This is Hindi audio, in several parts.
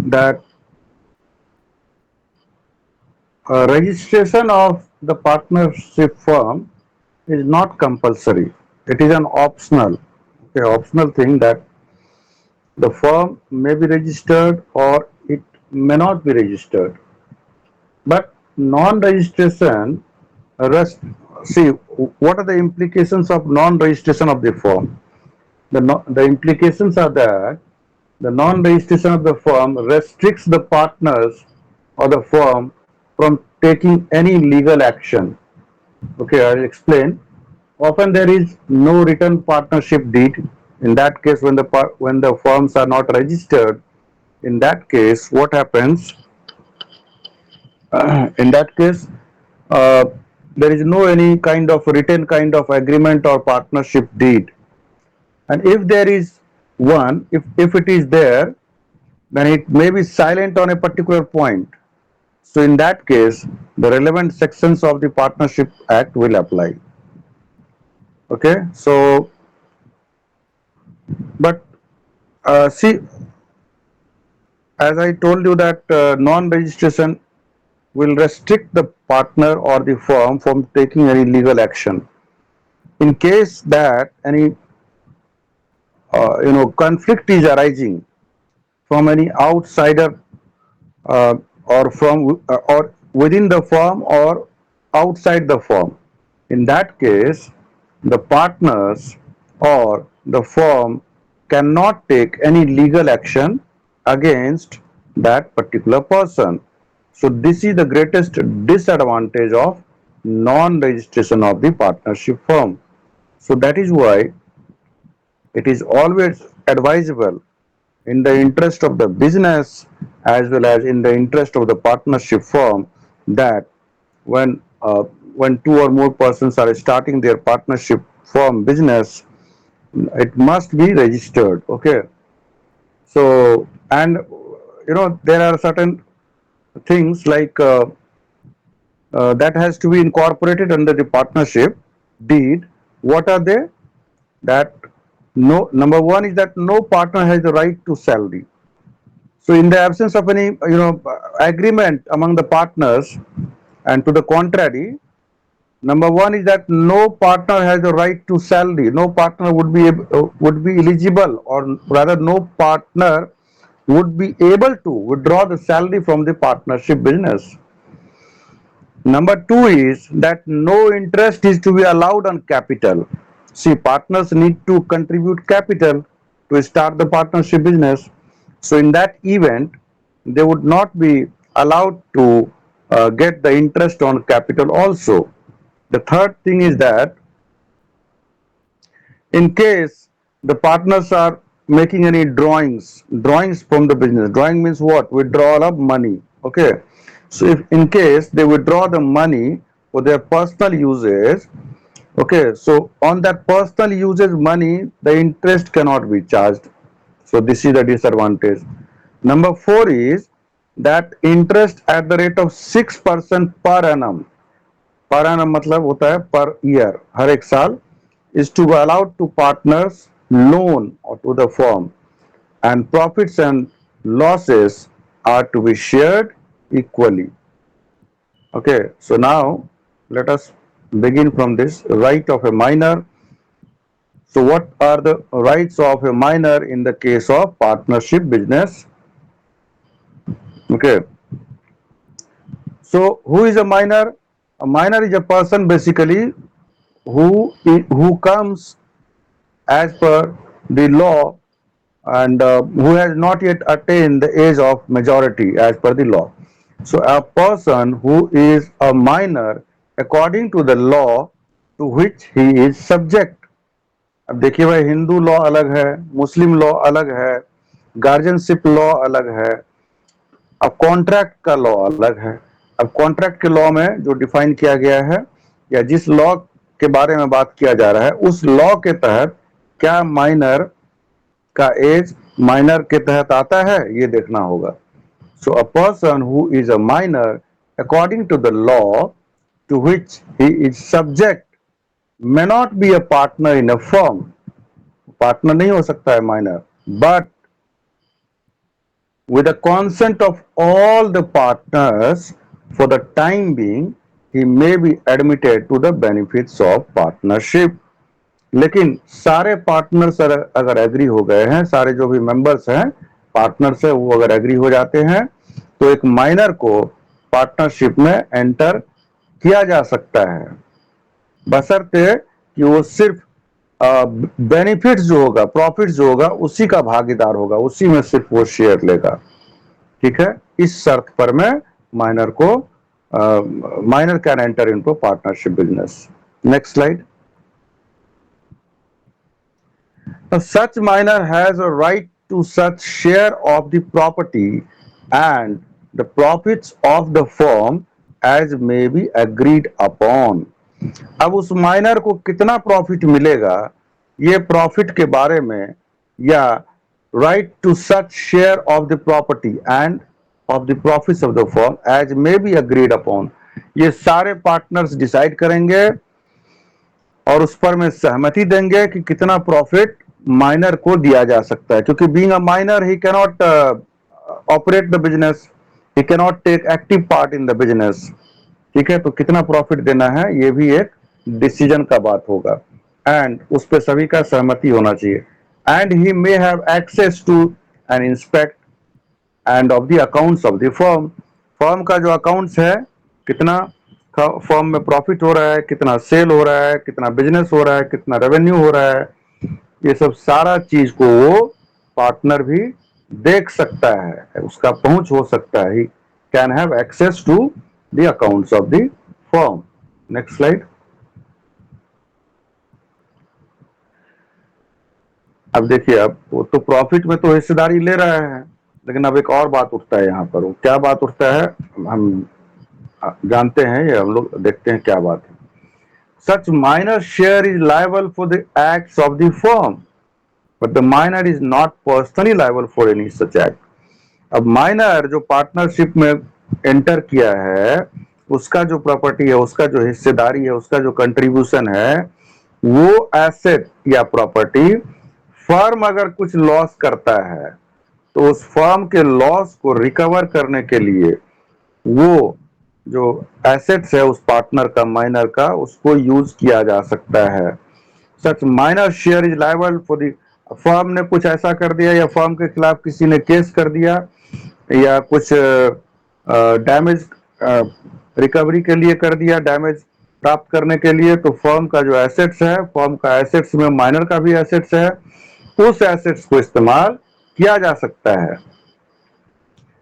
that registration of the partnership firm is not compulsory. It is an optional thing that the firm may be registered or it may not be registered. But non-registration, rest, see, what are the implications of non-registration of the firm? The implications are that the non-registration of the firm restricts the partners of the firm from taking any legal action. Okay, I'll explain. Often there is no written partnership deed. In that case, when the firms are not registered, in that case, what happens? In that case, uh, there is no any kind of written kind of agreement or partnership deed. And if there is one, if it is there, then it may be silent on a particular point. So in that case, the relevant sections of the Partnership Act will apply. Okay, so but see, as I told you that non-registration will restrict the partner or the firm from taking any legal action. In case that any conflict is arising from any outsider uh, or within the firm or outside the firm. In that case, the partners or the firm cannot take any legal action against that particular person. So this is the greatest disadvantage of non-registration of the partnership firm. So that is why it is always advisable in the interest of the business as well as in the interest of the partnership firm that when uh, when two or more persons are starting their partnership firm business, it must be registered. Okay, so and there are certain things like that has to be incorporated under the partnership deed. What are they? That no, number one is that no partner has the right to salary. So in the absence of any agreement among the partners, and to the contrary, number one is that no partner has the right to salary. No partner would be eligible, or rather, no partner would be able to withdraw the salary from the partnership business. Number two is that no interest is to be allowed on capital. See, partners need to contribute capital to start the partnership business. So, in that event, they would not be allowed to get the interest on capital also. The third thing is that in case the partners are making any drawings from the business, drawing means what? Withdrawal of money. Okay, so if in case they withdraw the money for their personal uses, okay, so on that personal uses money the interest cannot be charged. So this is the disadvantage. Number four is that interest at the rate of 6% per annum. पर annum मतलब होता है per year, हर एक साल, is to be allowed to partners loan or to the firm, and profits and losses are to be shared equally. Okay, so now let us begin from this right of a minor. So what are the rights of a minor in the case of partnership business? Okay, so who is a minor? A minor is a person basically who comes as per the law, and who has not yet attained the age of majority as per the law. So a person who is a minor according to the law to which he is subject. अब देखिए भाई, हिंदू लॉ अलग है, मुस्लिम लॉ अलग है, गार्जियनशिप लॉ अलग है, अब कॉन्ट्रैक्ट का लॉ अलग है। अब कॉन्ट्रैक्ट के लॉ में जो डिफाइन किया गया है या जिस लॉ के बारे में बात किया जा रहा है उस लॉ के तहत क्या माइनर का एज माइनर के तहत आता है, ये देखना होगा। So a person who is a minor according to the law to which he is subject may not be a partner in a firm, partner नहीं हो सकता है minor, but with the consent of all the partners for the time being, he may be admitted to the benefits of partnership. लेकिन सारे पार्टनर्स अगर एग्री हो गए हैं, सारे जो भी मेंबर्स हैं, पार्टनर्स है, वो अगर एग्री हो जाते हैं, तो एक माइनर को पार्टनरशिप में एंटर किया जा सकता है, बशर्ते कि वो सिर्फ बेनिफिट्स जो होगा, प्रॉफिट जो होगा, उसी का भागीदार होगा, उसी में सिर्फ वो शेयर लेगा। ठीक है, इस शर्त पर मैं माइनर को minor can enter into partnership business. Next slide. Such minor has a right to such share of the property and the profits of the firm as may be agreed upon। अब उस माइनर को कितना प्रॉफिट मिलेगा, ये प्रॉफिट के बारे में, या right to such share of the property and of the profits of the firm as may be agreed upon, ये सारे पार्टनर्स डिसाइड करेंगे और उस पर में सहमति देंगे कि कितना प्रॉफिट माइनर को दिया जा सकता है, क्योंकि being a minor he can not operate the business, he can not take active part in the business. ठीक है, तो कितना प्रॉफिट देना है ये भी एक डिसीजन का बात होगा, एंड उस पर सभी का सहमति होना चाहिए। And he may have access to an inspect and of the accounts of the firm, firm का जो अकाउंट्स है, कितना फर्म में प्रॉफिट हो रहा है, कितना सेल हो रहा है, कितना बिजनेस हो रहा है, कितना रेवेन्यू हो रहा है, ये सब सारा चीज को वो पार्टनर भी देख सकता है, उसका पहुंच हो सकता है। He can have access to the accounts of the firm. Next slide. अब देखिए, अब वो तो प्रॉफिट में तो हिस्सेदारी ले रहा है, लेकिन अब एक और बात उठता है यहाँ पर। वो क्या बात उठता है हम जानते हैं, ये हम लोग देखते हैं क्या बात है। Such minor share is liable for the acts of the firm, but the minor is not personally liable for any such act। अब माइनर जो पार्टनरशिप में एंटर किया है, उसका जो प्रॉपर्टी है, उसका जो हिस्सेदारी है, उसका जो कंट्रीब्यूशन है, वो एसेट या प्रॉपर्टी, फर्म अगर कुछ लॉस करता है तो उस फर्म के लॉस को रिकवर करने के लिए वो जो एसेट्स है उस पार्टनर का, माइनर का, उसको यूज किया जा सकता है। Such minor share is liable for the, firm ने कुछ ऐसा कर दिया या फर्म के खिलाफ किसी ने केस कर दिया या कुछ डैमेज रिकवरी के लिए कर दिया, डैमेज प्राप्त करने के लिए, तो फर्म का जो एसेट्स है, फर्म का एसेट्स में माइनर का भी एसेट्स है, उस एसेट्स को इस्तेमाल किया जा सकता है।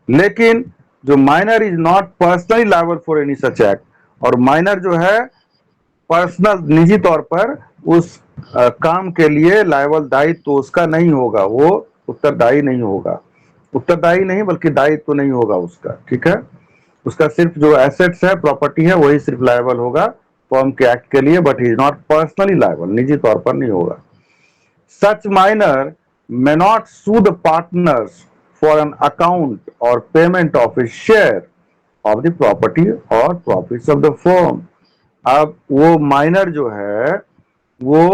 लेकिन जो minor is not personally liable for any such act, और माइनर जो है पर्सनल निजी तौर पर उस काम के लिए लायबल, दायित्व तो उसका नहीं होगा, वो उत्तरदायी नहीं होगा, उत्तरदायी नहीं बल्कि दायित्व तो नहीं होगा उसका। ठीक है, उसका सिर्फ जो एसेट्स है, प्रॉपर्टी है, वही सिर्फ लायबल होगा फर्म के एक्ट के लिए, but he is not personally liable, निजी तौर पर नहीं होगा। सच minor may not sue the partners for an account or payment of a share of the property or profits of the firm। अब वो माइनर जो है वो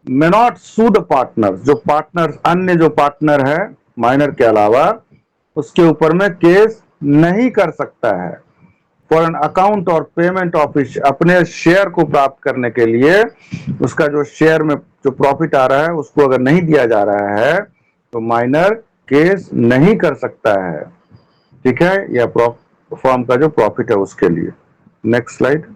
may not sue the partners, जो पार्टनर्स, अन्य जो पार्टनर है माइनर के अलावा, उसके ऊपर में केस नहीं कर सकता है फॉर एन अकाउंट और पेमेंट ऑफ, अपने शेयर को प्राप्त करने के लिए, उसका जो शेयर में जो प्रॉफिट आ रहा है उसको अगर नहीं दिया जा रहा है तो माइनर केस नहीं कर सकता है। ठीक है, या फर्म का जो प्रॉफिट है उसके लिए। Next slide.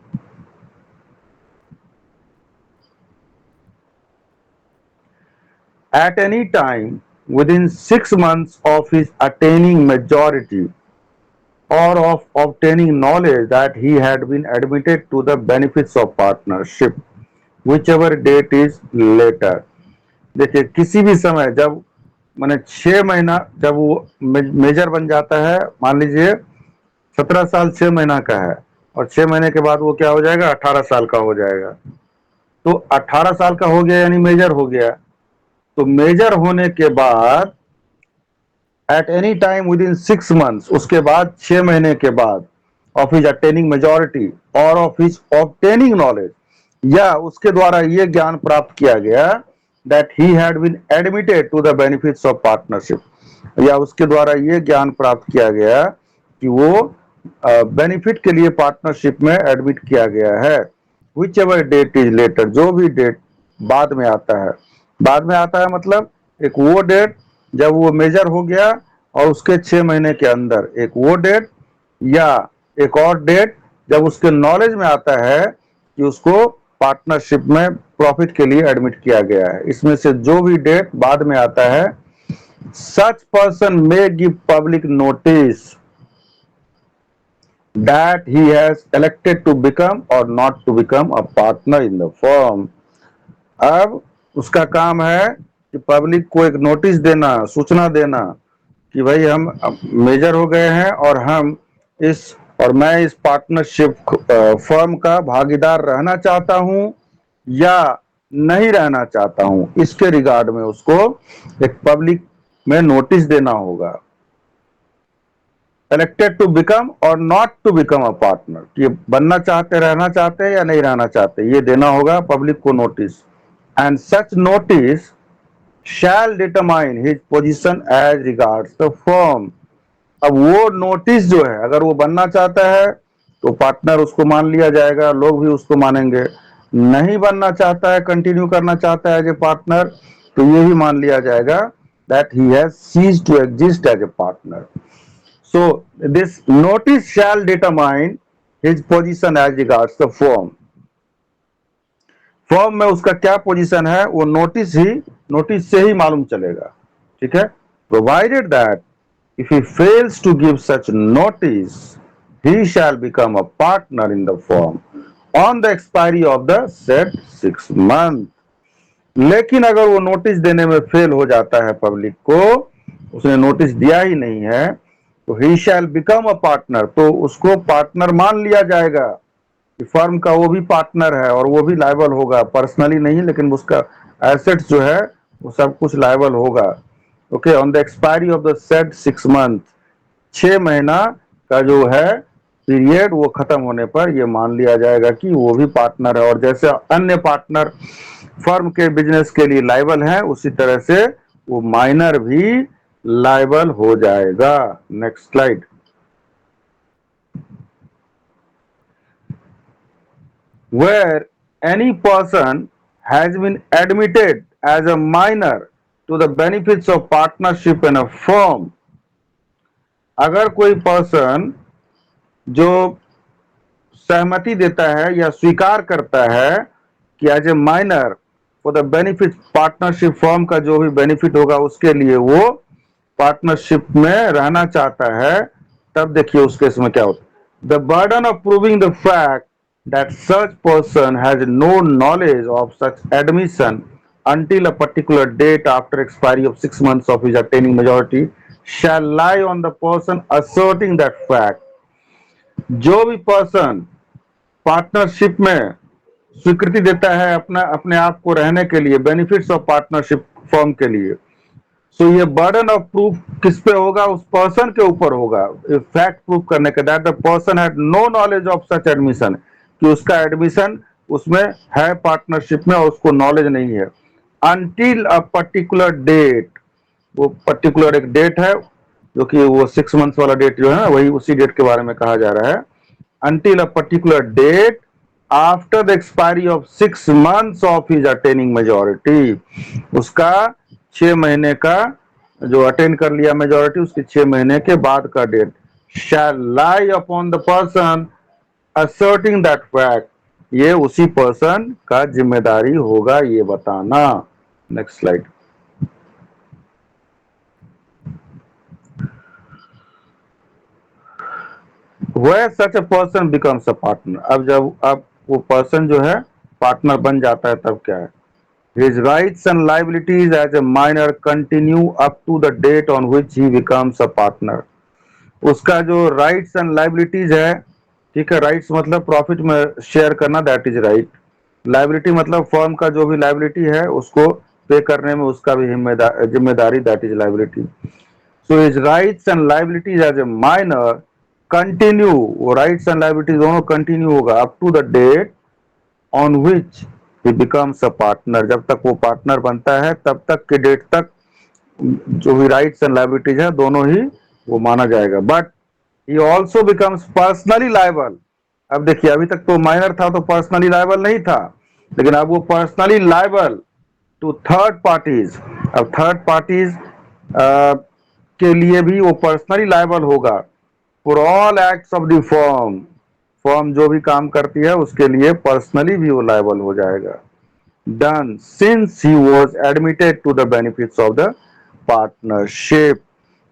Eight any time within 6 months of his attaining majority or of obtaining knowledge that he had been admitted to the benefits of partnership, whichever date is later। देखिए, किसी भी समय जब मैंने 6 महीना, जब वो मेजर बन जाता है, मान लीजिए 17 साल 6 महीना का है, और 6 महीने के बाद वो क्या हो जाएगा, 18 साल का हो जाएगा, तो 18 साल का हो गया यानी मेजर हो गया। तो मेजर होने के बाद at any time within 6 months, उसके बाद 6 महीने के बाद, ऑफ हिज अटेनिंग मेजोरिटी और ऑफ हिज ऑब्टेनिंग नॉलेज, या उसके द्वारा ये ज्ञान प्राप्त किया गया that he had been admitted to the benefits of partnership, या उसके द्वारा ये ज्ञान प्राप्त किया गया कि वो बेनिफिट के लिए पार्टनरशिप में एडमिट किया गया है। Whichever date is later, जो भी डेट बाद में आता है, बाद में आता है मतलब एक वो डेट जब वो मेजर हो गया और उसके 6 महीने के अंदर, एक वो डेट या एक और डेट जब उसके नॉलेज में आता है कि उसको पार्टनरशिप में प्रॉफिट के लिए एडमिट किया गया है। इसमें से जो भी डेट बाद में आता है, such person may give public notice that he has elected to become or not to become a partner in the firm। अब उसका काम है कि पब्लिक को एक नोटिस देना, सूचना देना कि भाई हम मेजर हो गए हैं और हम इस और मैं इस पार्टनरशिप फर्म का भागीदार रहना चाहता हूं या नहीं रहना चाहता हूं, इसके रिगार्ड में उसको एक पब्लिक में नोटिस देना होगा। इलेक्टेड टू बिकम और not to become a partner, कि बनना चाहते, रहना चाहते हैं या नहीं रहना चाहते, ये देना होगा पब्लिक को notice. And such notice shall determine his position as regards the firm. अब वो नोटिस जो है, अगर वो बनना चाहता है तो पार्टनर उसको मान लिया जाएगा, लोग भी उसको मानेंगे। नहीं बनना चाहता है, कंटिन्यू करना चाहता है एज ए पार्टनर, तो ये भी मान लिया जाएगा that he has ceased to exist as a partner. So this notice shall determine his position as regards the firm। Form में उसका क्या पोजीशन है वो नोटिस से ही मालूम चलेगा। ठीक है, provided that if he fails to give such notice he shall become a partner in the form on the expiry of the said 6 month. लेकिन अगर वो नोटिस देने में फेल हो जाता है पब्लिक को, उसने नोटिस दिया ही नहीं है, तो ही शैल बिकम अ पार्टनर, तो उसको पार्टनर मान लिया जाएगा कि फर्म का वो भी पार्टनर है और वो भी लायबल होगा, पर्सनली नहीं लेकिन उसका एसेट्स जो है वो सब कुछ लायबल होगा। Okay, on the expiry of the said 6 month, 6 महीना का जो है पीरियड वो खत्म होने पर ये मान लिया जाएगा कि वो भी पार्टनर है, और जैसे अन्य पार्टनर फर्म के बिजनेस के लिए लायबल है, उसी तरह से वो माइनर भी लायबल हो जाएगा। Next slide. Where any person has been admitted as a minor to the benefits of partnership in a firm, अगर कोई पर्सन जो सहमति देता है या स्वीकार करता है कि as a minor for the benefit partnership firm का जो भी बेनिफिट होगा उसके लिए वो पार्टनरशिप में रहना चाहता है, तब देखिए उस केस में क्या होता है। The burden of proving the fact that such person has no knowledge of such admission until a particular date after expiry of 6 months of his attaining majority shall lie on the person asserting that fact। जो भी पर्सन पार्टनरशिप में स्वीकृति देता है अपना अपने आप को रहने के लिए, बेनिफिट्स ऑफ पार्टनरशिप फर्म के लिए, सो ये बर्डन ऑफ प्रूफ किस पे होगा, उस पर्सन के ऊपर होगा फैक्ट प्रूफ करने का, that the person had no knowledge of such admission, कि उसका एडमिशन उसमें है पार्टनरशिप में और उसको नॉलेज नहीं है। अनटिल अ पर्टिकुलर डेट, वो पर्टिकुलर एक डेट है जो कि वो 6 मंथ्स वाला डेट जो है ना, वही उसी डेट के बारे में कहा जा रहा है। Until a particular date after the expiry of 6 months of his attaining majority, उसका 6 महीने का जो अटेन कर लिया मेजोरिटी, उसके 6 महीने के बाद का date, shall lie upon the person asserting that fact, ये उसी पर्सन का जिम्मेदारी होगा ये बताना। Next slide. Where such a person becomes a partner, अब वो पर्सन जो है पार्टनर बन जाता है तब क्या है। His rights and liabilities as a minor continue up to the date on which he becomes a partner। उसका जो राइट्स एंड लाइबिलिटीज है, ठीक है, राइट्स मतलब प्रॉफिट में शेयर करना, दैट इज राइट। लाइबिलिटी मतलब फर्म का जो भी लाइबिलिटी है उसको पे करने में उसका भी जिम्मेदारी, that is liability. So his rights and liabilities as a minor continue, वो राइट्स एंड लाइबिलिटीज दोनों कंटिन्यू होगा up to the date on which he becomes a partner, जब तक वो पार्टनर बनता है तब तक के डेट तक जो भी राइट्स एंड लायबिलिटीज है दोनों ही वो माना जाएगा। But he also becomes personally liable. अब देखिए, अभी तक तो माइनर था तो पर्सनली लायबल नहीं था, लेकिन अब वो personally liable to third parties. अब थर्ड पार्टीज के लिए भी वो पर्सनली लायबल होगा for all acts of the firm. Firm जो भी काम करती है उसके लिए पर्सनली भी वो लायबल हो जाएगा। Done since he was admitted to the benefits of the partnership.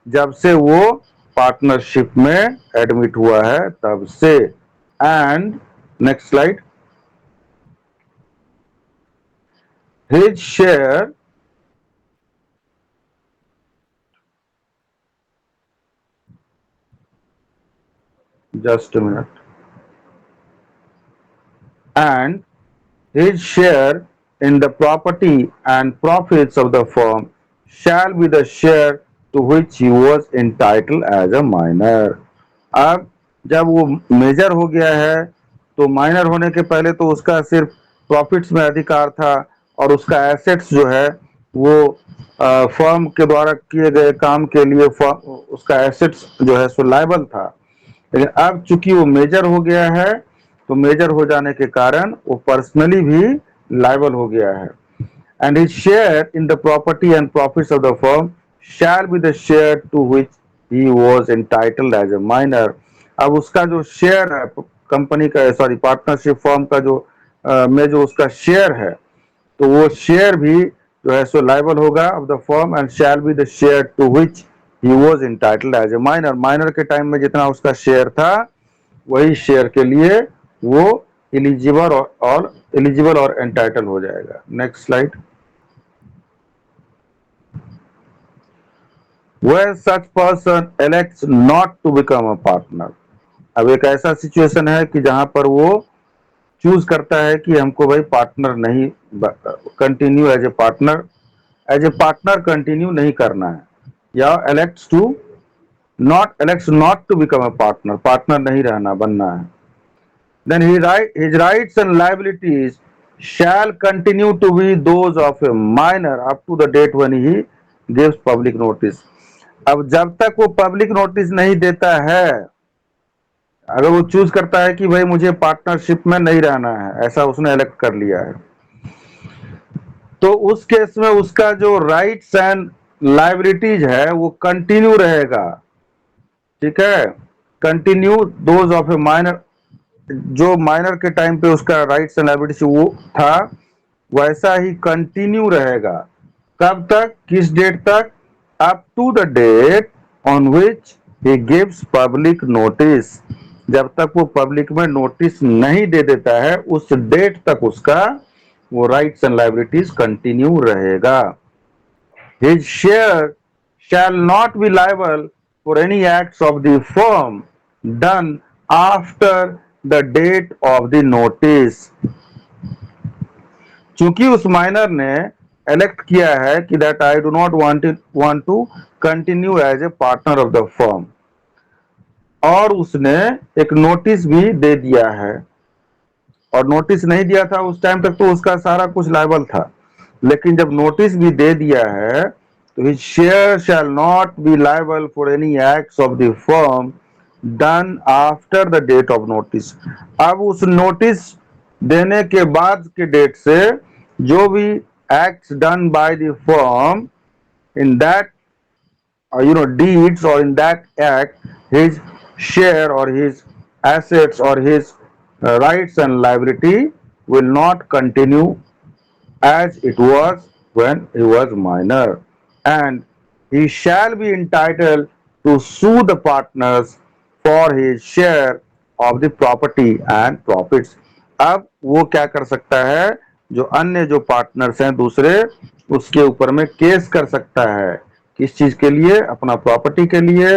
जब से वो पार्टनरशिप में एडमिट हुआ है तब से। And next slide. His share, just a minute, and his share in the property and profits of the firm shall be the share to which he was entitled as a minor। अब जब वो मेजर हो गया है तो माइनर होने के पहले तो उसका सिर्फ प्रॉफिट्स में अधिकार था और उसका एसेट्स जो है वो फर्म के द्वारा किए गए काम के लिए उसका एसेट्स जो है सो लायबल था। लेकिन अब चूंकि वो मेजर हो गया है तो मेजर हो जाने के कारण वो पर्सनली भी लायबल हो गया है। And his share in the property and profits of the firm shall be the share to which he was entitled as a minor. अब उसका जो शेयर है कंपनी का, सॉरी पार्टनरशिप फर्म का जो में जो उसका शेयर है तो वो शेयर भी जो है सो लायबल होगा of the firm and shall be the share to which he was entitled as a minor. Minor के टाइम में जितना उसका शेयर था वही शेयर के लिए वो एलिजिबल और एंटाइटल हो जाएगा। Next slide. Where such person elects not to become a partner। अब एक ऐसा सिचुएशन है कि जहां पर वो चूज करता है कि हमको भाई पार्टनर नहीं continue as a partner continue नहीं करना है, या elects not to become a partner, partner नहीं रहना बनना है। Then his rights and liabilities shall continue to be those of a minor up to the date when he gives public notice। अब जब तक वो पब्लिक नोटिस नहीं देता है, अगर वो चूज करता है कि भाई मुझे पार्टनरशिप में नहीं रहना है, ऐसा उसने इलेक्ट कर लिया है, तो उस केस में उसका जो राइट्स एंड लाइबिलिटीज है वो कंटिन्यू रहेगा। ठीक है, continue those of A minor. जो माइनर के टाइम पे उसका राइट्स एंड लायबिलिटी वो था वैसा ही कंटिन्यू रहेगा। कब तक, किस डेट तक? Up to the date on which he gives public notice. जब तक वो पब्लिक में नोटिस नहीं दे देता है उस डेट तक उसका वो राइट्स एंड लायबिलिटीज कंटिन्यू रहेगा। His share shall not be liable for any acts of the firm done after the date of the notice। चूंकि उस माइनर ने एलेक्ट किया है कि that I do not want to continue as a partner of the firm, और उसने एक नोटिस भी दे दिया है, और नोटिस नहीं दिया था उस टाइम तक तो उसका सारा कुछ लायबल था, लेकिन जब नोटिस भी दे दिया है तो his share shall not be liable for any acts of the firm done after the date of notice। अब उस नोटिस देने के बाद के डेट से जो भी acts done by the firm in that deeds or in that act, his share or his assets or his rights and liability will not continue as it was when he was minor, and he shall be entitled to sue the partners for his share of the property and profits। अब वो क्या कर सकता है, जो अन्य जो पार्टनर्स हैं दूसरे, उसके ऊपर में केस कर सकता है। किस चीज के लिए? अपना प्रॉपर्टी के लिए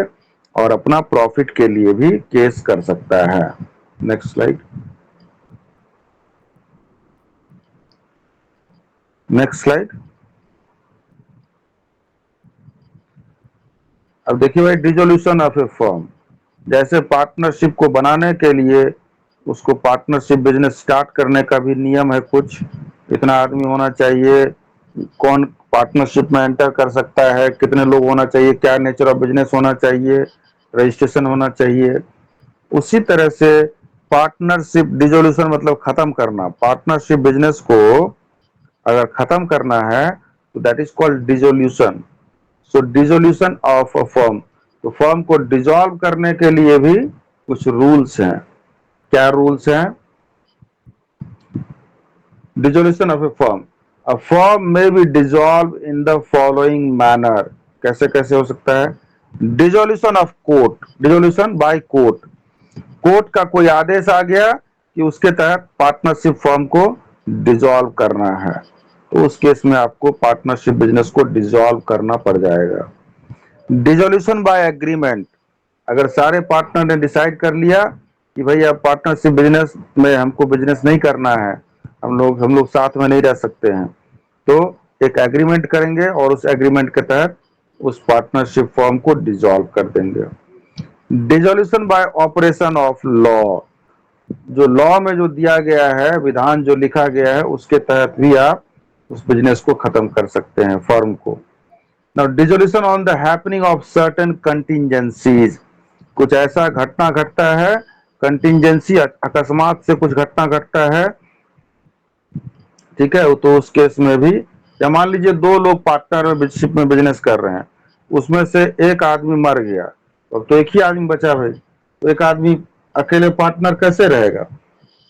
और अपना प्रॉफिट के लिए भी केस कर सकता है। Next slide. Next slide. अब देखिए भाई, डिसोल्यूशन ऑफ ए फर्म। जैसे पार्टनरशिप को बनाने के लिए उसको पार्टनरशिप बिजनेस स्टार्ट करने का भी नियम है कुछ, इतना आदमी होना चाहिए, कौन पार्टनरशिप में एंटर कर सकता है, कितने लोग होना चाहिए, क्या नेचर ऑफ बिजनेस होना चाहिए, रजिस्ट्रेशन होना चाहिए। उसी तरह से पार्टनरशिप डिसोल्यूशन मतलब खत्म करना, पार्टनरशिप बिजनेस को अगर खत्म करना है तो that is called dissolution. So dissolution of a firm, तो फर्म को डिसॉल्व करने के लिए भी कुछ रूल्स हैं। क्या रूल्स हैं? Dissolution of a firm, a firm में be dissolve in the following manner. कैसे कैसे हो सकता है? Dissolution of court, dissolution by court, court का कोई आदेश आ गया कि उसके तहत पार्टनरशिप फर्म को डिसॉल्व करना है, तो उस केस में आपको पार्टनरशिप बिजनेस को डिसॉल्व करना पड़ जाएगा। डिसोल्यूशन बाय एग्रीमेंट, अगर सारे पार्टनर ने डिसाइड कर लिया कि भाई अब पार्टनरशिप बिजनेस में हमको बिजनेस नहीं करना है, हम लोग साथ में नहीं रह सकते हैं, तो एक एग्रीमेंट करेंगे और उस एग्रीमेंट के तहत उस पार्टनरशिप फर्म को डिसॉल्व कर देंगे। Dissolution by operation of law, जो लॉ में जो दिया गया है, विधान जो लिखा गया है, उसके तहत भी आप उस बिजनेस को खत्म कर सकते हैं, फर्म को। Now dissolution on the happening of certain contingencies, कुछ ऐसा घटना घटता है, कंटिजेंसी अकस्मात से कुछ घटना घटता है, ठीक है, तो उस केस में भी, या मान लीजिए दो लोग पार्टनरशिप में बिजनेस कर रहे हैं, उसमें से एक आदमी मर गया, तो एक ही आदमी बचा भाई, तो एक आदमी अकेले पार्टनर कैसे रहेगा?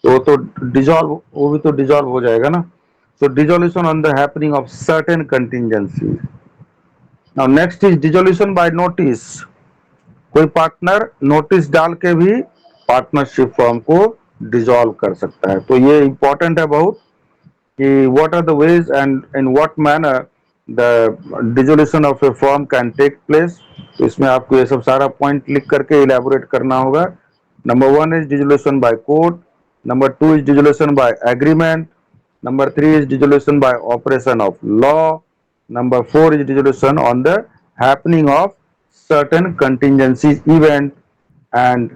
तो वो तो डिजॉल्व, वो भी तो डिजॉल्व हो जाएगा ना। So dissolution on the happening of certain contingency. Now next is dissolution by notice, कोई पार्टनर नोटिस डाल के भी पार्टनरशिप फर्म को डिजॉल्व कर सकता है। तो ये इंपॉर्टेंट है बहुत कि what are the ways and in what manner the dissolution of a firm can take place। तो इसमें आपको ये सब सारा पॉइंट लिख करके इलेबोरेट करना होगा। Number 1 is dissolution by court, number 2 is dissolution by agreement, number 3 is dissolution by operation of law, number 4 is dissolution on the happening of certain contingencies event, and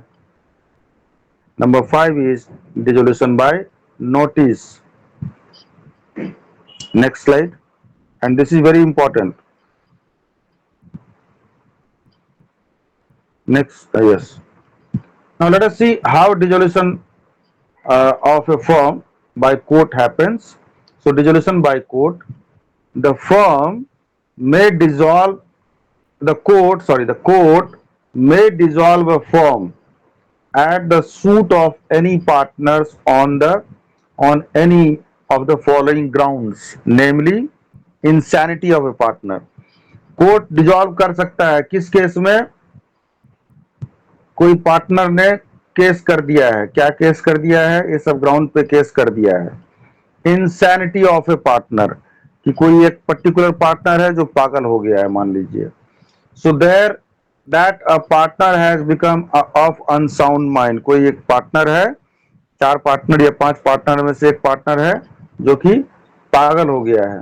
number 5 is dissolution by notice। Next slide, and this is very important. Next, yes. Now let us see how dissolution of a firm by court happens. So dissolution by court, the firm may dissolve, the court may dissolve a firm at the suit of any partners on any of the following grounds, namely insanity of a partner। Court dissolve कर सकता है किस केस में? कोई पार्टनर ने केस कर दिया है, क्या केस कर दिया है? ये सब ग्राउंड पे केस कर दिया है। इंसैनिटी ऑफ ए पार्टनर, कि कोई एक पर्टिकुलर पार्टनर है जो पागल हो गया है, मान लीजिए। So there that a partner has become of unsound mind, कोई एक पार्टनर है, 4 पार्टनर या 5 पार्टनर में से एक पार्टनर है जो कि पागल हो गया है।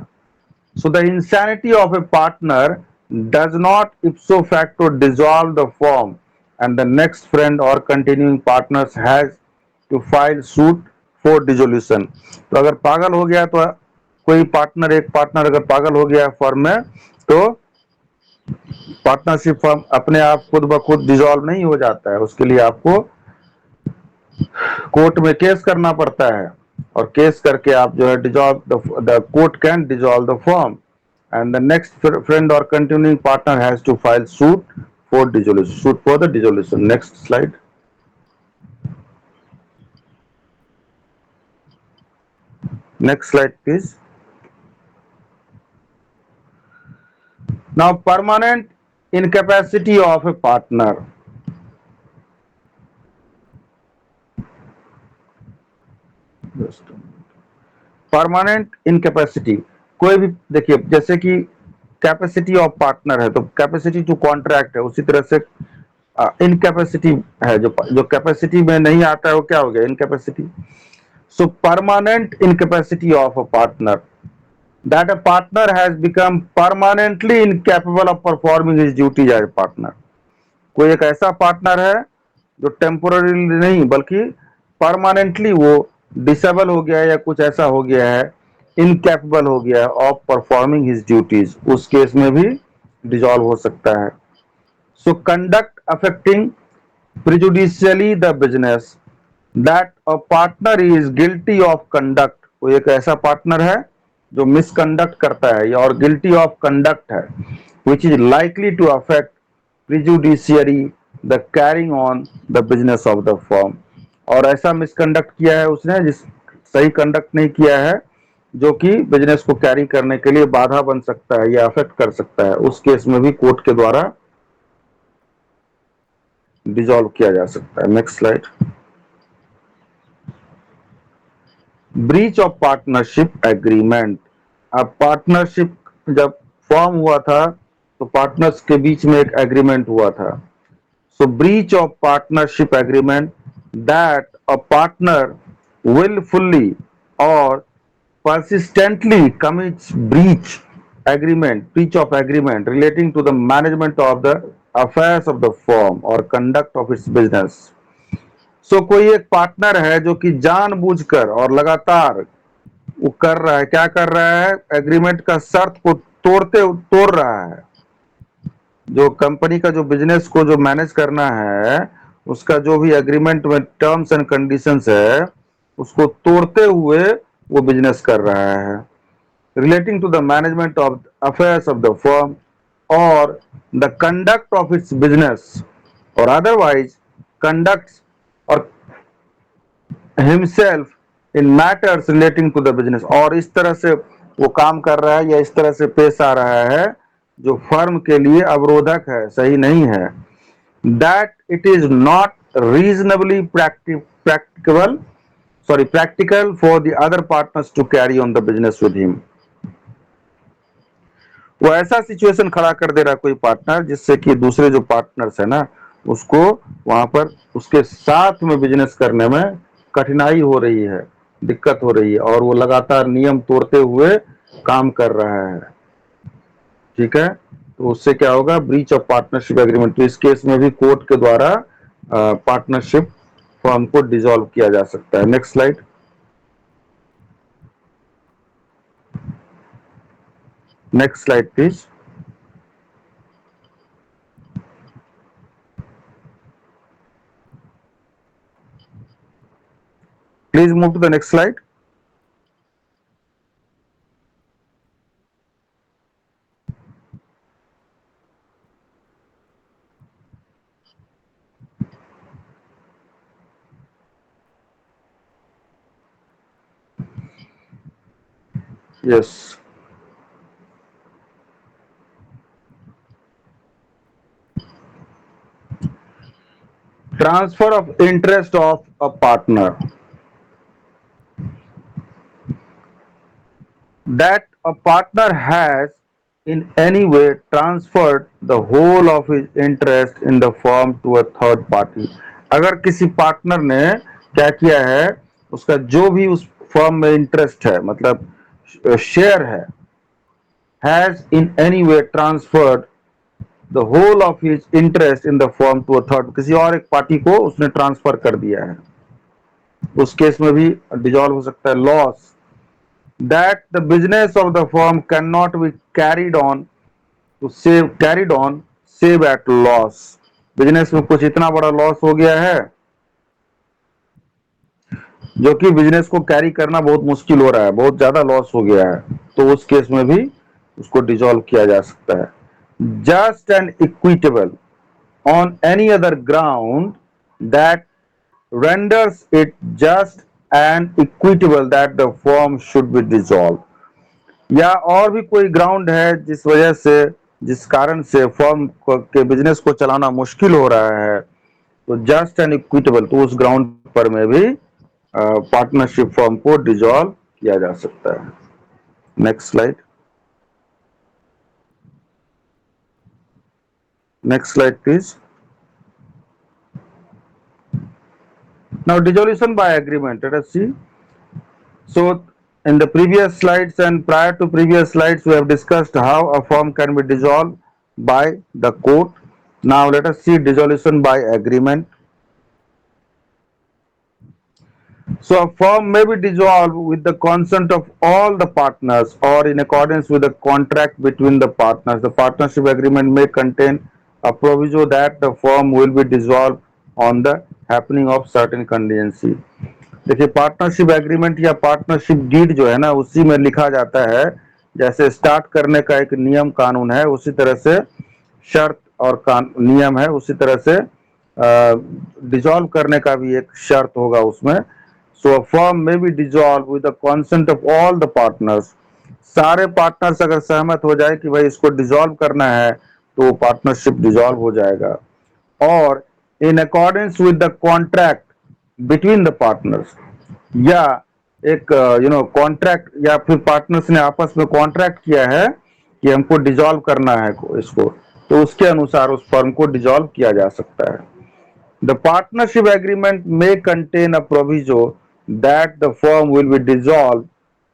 So the insanity of a partner does not ipso facto dissolve the firm, and the next friend or continuing partners has to file suit for dissolution। तो अगर पागल हो गया, तो कोई पार्टनर, एक पार्टनर अगर पागल हो गया फर्म में, तो पार्टनरशिप फर्म अपने आप खुद ब खुद डिसॉल्व नहीं हो जाता है, उसके लिए आपको कोर्ट में केस करना पड़ता है, और केस करके आप जो है dissolve the court can dissolve the firm, and the next friend or continuing partner has to file suit for dissolution, suit for the dissolution। Next slide। Next slide please। Now permanent incapacity of a partner, permanent incapacity, कोई भी देखिए, जैसे कि कैपेसिटी ऑफ पार्टनर है, तो कैपेसिटी टू कॉन्ट्रैक्ट है, उसी तरह से इनकेपेसिटी है, जो कैपेसिटी में नहीं आता है वो क्या हो गया? Incapacity. So permanent incapacity of a partner, that a partner has become permanently incapable of performing his duties as a partner। कोई एक ऐसा पार्टनर है जो टेम्पोररी नहीं बल्कि परमानेंटली वो डिसेबल हो गया है या कुछ ऐसा हो गया है इनकैपेबल हो गया ऑफ परफॉर्मिंग हिज ड्यूटीज, उस केस में भी डिजॉल्व हो सकता है। So conduct affecting prejudicially the business, that a partner is guilty of conduct, कोई एक ऐसा पार्टनर है जो मिसकंडक्ट करता है या और गिल्टी ऑफ कंडक्ट है, which is likely to affect prejudicially the carrying on the business of the firm, और ऐसा मिसकंडक्ट किया है उसने जिस सही कंडक्ट नहीं किया है जो कि बिजनेस को कैरी करने के लिए बाधा बन सकता है या अफेक्ट कर सकता है, उस केस में भी कोर्ट के द्वारा डिजॉल्व किया जा सकता है। Next slide. Breach of partnership agreement. अब पार्टनरशिप जब फॉर्म हुआ था तो पार्टनर्स के बीच में एक एग्रीमेंट हुआ था। So breach of partnership agreement, that a partner willfully or persistently commits breach of agreement relating to the management of the affairs of the firm or conduct of its business। सो कोई एक पार्टनर है जो कि जानबूझकर और लगातार वो कर रहा है, क्या कर रहा है, एग्रीमेंट का शर्त को तोड़ रहा है। जो कंपनी का जो बिजनेस को जो मैनेज करना है उसका जो भी एग्रीमेंट में टर्म्स एंड कंडीशंस है उसको तोड़ते हुए वो बिजनेस कर रहा है। Relating to the management of affairs of the firm और the conduct of its business और अदरवाइज कंडक्ट्स और himself in matters relating to the business, और इस तरह से वो काम कर रहा है या इस तरह से पेश आ रहा है जो फर्म के लिए अवरोधक है, सही नहीं है। That it is not reasonably practical practical for the other partners to carry on the business with him. वो ऐसा सिचुएशन खड़ा कर दे रहा है कोई पार्टनर जिससे कि दूसरे जो पार्टनर्स है ना उसको वहां पर उसके साथ में बिजनेस करने में कठिनाई हो रही है, दिक्कत हो रही है, और वो लगातार नियम तोड़ते हुए काम कर रहा है। ठीक है, तो उससे क्या होगा, ब्रीच ऑफ पार्टनरशिप एग्रीमेंट। तो इस केस में भी कोर्ट के द्वारा पार्टनरशिप फर्म को डिसॉल्व किया जा सकता है। Next slide. Next slide please. Please move to the next slide. Yes, transfer of interest of a partner, that a partner has in any way transferred the whole of his interest in the firm to a third party। अगर किसी पार्टनर ने क्या किया है, उसका जो भी उस फर्म में इंटरेस्ट है, मतलब शेयर है, has in any way transferred the whole of his interest in the firm to a third, किसी और एक पार्टी को उसने ट्रांसफर कर दिया है, उस केस में भी डिसॉल्व हो सकता है। Loss, that the business of the firm cannot be carried on save at loss। Business में कुछ इतना बड़ा लॉस हो गया है जो कि बिजनेस को कैरी करना बहुत मुश्किल हो रहा है, बहुत ज्यादा लॉस हो गया है, तो उस केस में भी उसको डिसॉल्व किया जा सकता है। Just and equitable on any other ground that renders it just and equitable that the firm should be dissolved, या और भी कोई ग्राउंड है जिस वजह से, जिस कारण से फर्म के बिजनेस को चलाना मुश्किल हो रहा है, तो जस्ट एंड इक्विटेबल, तो उस ग्राउंड पर में भी पार्टनरशिप फर्म को डिसॉल्व किया जा सकता है। Next slide. Next slide please. Now dissolution by agreement, let us see. So in the previous slides and prior to previous slides we have discussed how a firm can be dissolved by the court. Now let us see dissolution by agreement. So a firm may be dissolved with the consent of all the partners or in accordance with the contract between the partners. The partnership agreement may contain a proviso that the firm will be dissolved on the happening of certain contingency. देखिए पार्टनरशिप एग्रीमेंट या पार्टनरशिप डीड जो है ना उसी में लिखा जाता है, जैसे स्टार्ट करने का एक नियम कानून है उसी तरह से शर्त और नियम है, उसी तरह से डिसॉल्व करने का भी एक शर्त होगा उसमें। सो फर्म में be dissolve with the consent of all the partners. सारे पार्टनर्स अगर सहमत हो जाए कि भाई इसको डिसॉल्व करना है तो पार्टनरशिप डिसॉल्व हो जाएगा। और in accordance with the contract between the partners, या एक कॉन्ट्रैक्ट या फिर पार्टनर्स ने आपस में कॉन्ट्रैक्ट किया है कि हमको डिसॉल्व करना है इसको, तो उसके अनुसार उस फर्म को डिसॉल्व किया जा सकता है। द पार्टनरशिप एग्रीमेंट में contain a proviso that the firm will be dissolve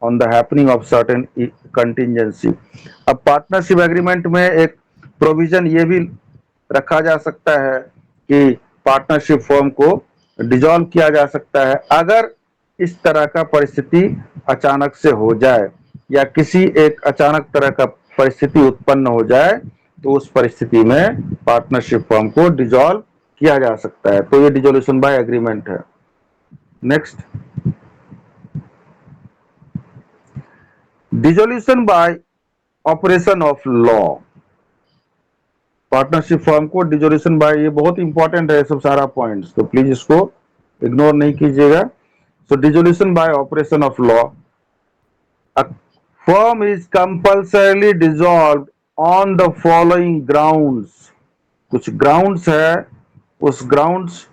on the happening of certain contingency. अब पार्टनरशिप एग्रीमेंट में एक प्रोविजन ये भी रखा जा सकता है कि पार्टनरशिप फर्म को डिसॉल्व किया जा सकता है अगर इस तरह का परिस्थिति अचानक से हो जाए या किसी एक अचानक तरह का परिस्थिति उत्पन्न हो जाए, तो उस परिस्थिति में पार्टनरशिप फर्म को डिसॉल्व किया जा सकता है। तो ये डिसोल्यूशन बाय एग्रीमेंट है। Next, dissolution by operation of law. Partnership firm को डिसोल्यूशन बाय, ये बहुत इंपॉर्टेंट है सब सारा पॉइंट्स, तो प्लीज इसको इग्नोर नहीं कीजिएगा। So dissolution by operation of law, a firm is compulsorily dissolved on the following grounds। कुछ ग्राउंड्स है, उस ग्राउंड्स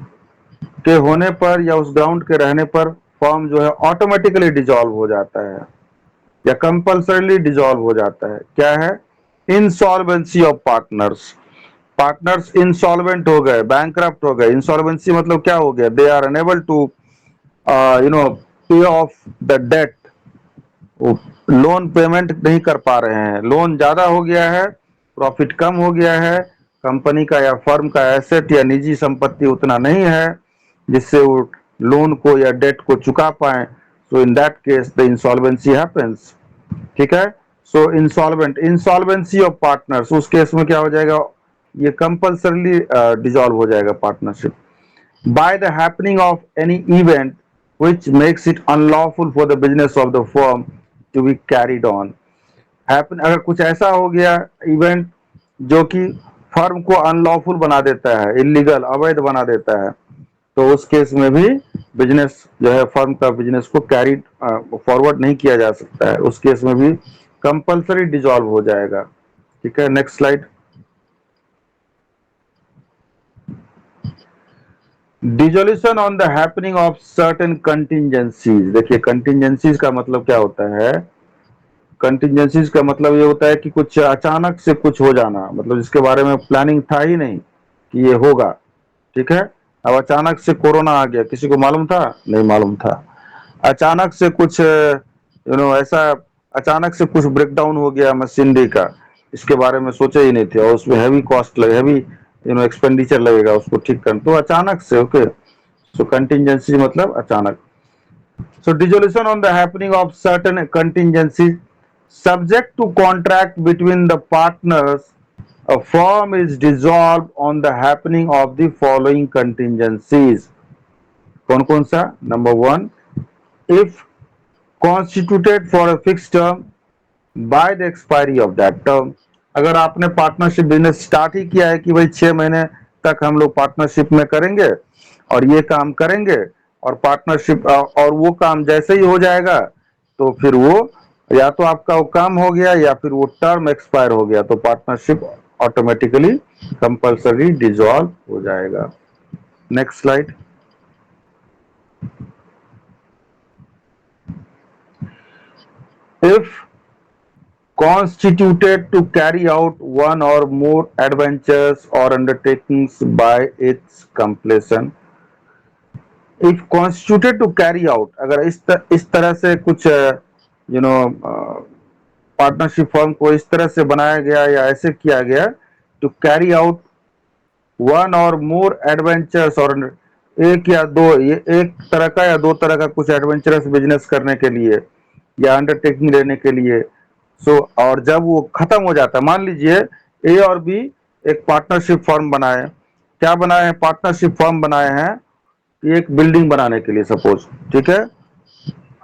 के होने पर या उस ग्राउंड के रहने पर फर्म जो है ऑटोमेटिकली डिसॉल्व हो जाता है या कंपल्सरीली डिसॉल्व हो जाता है। क्या है? Insolvency of partners. Partners insolvent हो गए, बैंकरप्ट हो गए। इंसॉल्वेंसी मतलब क्या हो गया? They are unable to pay off the debt, loan payment नहीं कर पा रहे हैं, लोन ज्यादा हो गया है, प्रॉफिट कम हो गया है, कंपनी का या फर्म का एसेट या निजी संपत्ति उतना नहीं है जिससे वो लोन को या डेट को चुका पाए। So in that case the insolvency happens. ठीक है। So insolvent, insolvency of partners, उस केस में क्या हो जाएगा? ये कंपल्सरीली डिसॉल्व हो जाएगा partnership. By the happening of any event which makes it unlawful for the business of the firm to be carried on। Happen, अगर कुछ ऐसा हो गया इवेंट जो कि फर्म को अनलॉफुल बना देता है, इलीगल, अवैध बना देता है, तो उस केस में भी बिजनेस जो है, फर्म का बिजनेस को कैरी फॉरवर्ड नहीं किया जा सकता है, उस केस में भी कंपल्सरी डिसॉल्व हो जाएगा। ठीक है, next slide. Dissolution on the happening of certain contingencies. देखिए कंटिजेंसीज का मतलब क्या होता है? कंटिजेंसीज का मतलब ये होता है कि कुछ अचानक से कुछ हो जाना, मतलब जिसके बारे में प्लानिंग था ही नहीं कि ये होगा। ठीक है। अब अचानक से कोरोना आ गया, किसी को मालूम था? नहीं मालूम था। अचानक से कुछ ऐसा अचानक से कुछ ब्रेकडाउन हो गया मशीनरी का, इसके बारे में सोचे ही नहीं थे, और उसमें हैवी कॉस्ट लगे, हैवी एक्सपेंडिचर लगेगा उसको ठीक करना, तो अचानक से। ओके, सो कंटिजेंसी मतलब अचानक। So dissolution on the happening of certain contingency subject to contract between the partners, a firm is dissolved on the happening of the following contingencies। कौन कौन सा? Number one, if constituted for a fixed term by the expiry of that term। अगर आपने पार्टनरशिप बिजनेस स्टार्ट ही किया है कि भाई 6 महीने तक हम लोग पार्टनरशिप में करेंगे और ये काम करेंगे, और पार्टनरशिप और वो काम जैसे ही हो जाएगा तो फिर वो या तो आपका वो काम हो गया या फिर वो टर्म एक्सपायर हो गया, तो पार्टनरशिप ऑटोमेटिकली कंपल्सरी डिसॉल्व हो जाएगा। Next slide. If constituted to carry out one or more adventures or undertakings by its completion। if constituted to carry out, अगर इस तरह से कुछ पार्टनरशिप फर्म को इस तरह से बनाया गया या ऐसे किया गया, टू कैरी आउट वन और मोर एडवेंचर्स और एक या दो, ये एक तरह का या दो तरह का कुछ एडवेंचरस बिजनेस करने के लिए या अंडरटेकिंग लेने के लिए। और जब वो खत्म हो जाता है, मान लीजिए ए और बी एक पार्टनरशिप फर्म बनाए, क्या बनाए हैं, पार्टनरशिप फर्म बनाए हैं एक बिल्डिंग बनाने के लिए सपोज, ठीक है।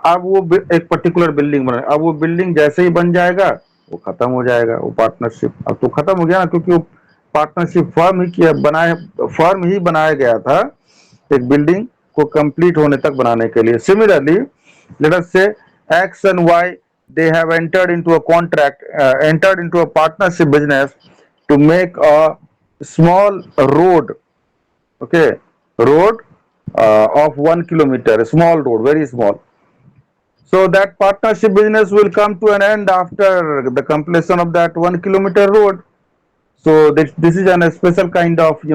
अब वो एक पर्टिकुलर बिल्डिंग बनाए, अब वो बिल्डिंग जैसे ही बन जाएगा वो खत्म हो जाएगा, वो पार्टनरशिप अब तो खत्म हो गया ना, क्योंकि वो पार्टनरशिप फर्म ही किया बनाए, फर्म ही बनाया गया था एक बिल्डिंग को कंप्लीट होने तक बनाने के लिए। Similarly let us say X and Y they have entered into a contract, entered into a partnership business to make a small road, okay, road of 1 kilometer, a small road, very small. So that partnership business will come to an end after the completion of that 1 kilometer road. So this is a special kind of,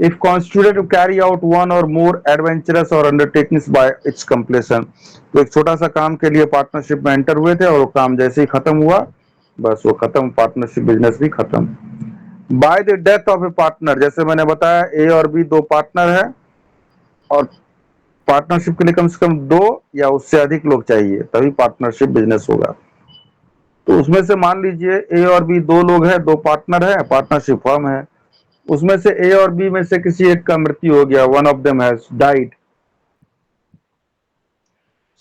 if constituted to carry out one or more adventurous or undertakings by its completion. तो एक छोटा सा काम के लिए पार्टनरशिप में एंटर हुए थे और वो काम जैसे ही खत्म हुआ, बस वो खत्म, पार्टनरशिप बिजनेस भी खत्म। By the death of A partner, जैसे मैंने बताया ए और बी दो पार्टनर है और पार्टनरशिप के लिए कम से कम दो या उससे अधिक लोग चाहिए तभी पार्टनरशिप बिजनेस होगा। तो उसमें से मान लीजिए ए और बी दो लोग हैं, दो पार्टनर है, पार्टनरशिप फर्म है, उसमें से ए और बी में से किसी एक का मृत्यु हो गया, one of them has died.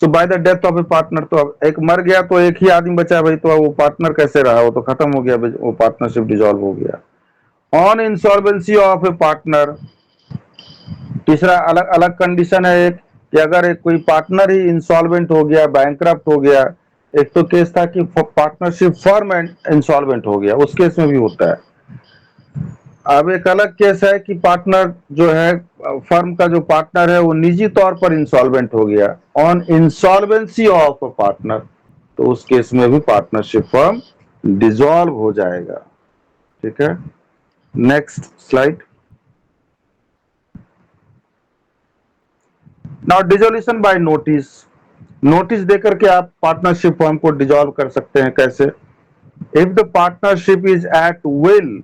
So by the death of A partner, तो अब एक मर गया तो एक ही आदमी बचा भाई, तो वो पार्टनर कैसे रहा, वो तो खत्म हो गया, वो पार्टनरशिप डिसॉल्व हो गया। On insolvency of A partner, तीसरा अलग अलग कंडीशन है एक, कि अगर एक कोई पार्टनर ही इंसॉल्वेंट हो गया, बैंकरप्ट हो गया, एक तो केस था कि पार्टनरशिप फर्म इंसॉल्वेंट हो गया, उस केस में भी होता है। अब एक अलग केस है कि पार्टनर जो है, फर्म का जो पार्टनर है वो निजी तौर पर इंसॉल्वेंट हो गया, ऑन इंसॉल्वेंसी ऑफ पार्टनर, तो उस केस में भी पार्टनरशिप फर्म डिसॉल्व हो जाएगा, ठीक है। Next slide. Now dissolution by notice, notice देकर के आप पार्टनरशिप फर्म को डिसॉल्व कर सकते हैं, कैसे? If the partnership is at will,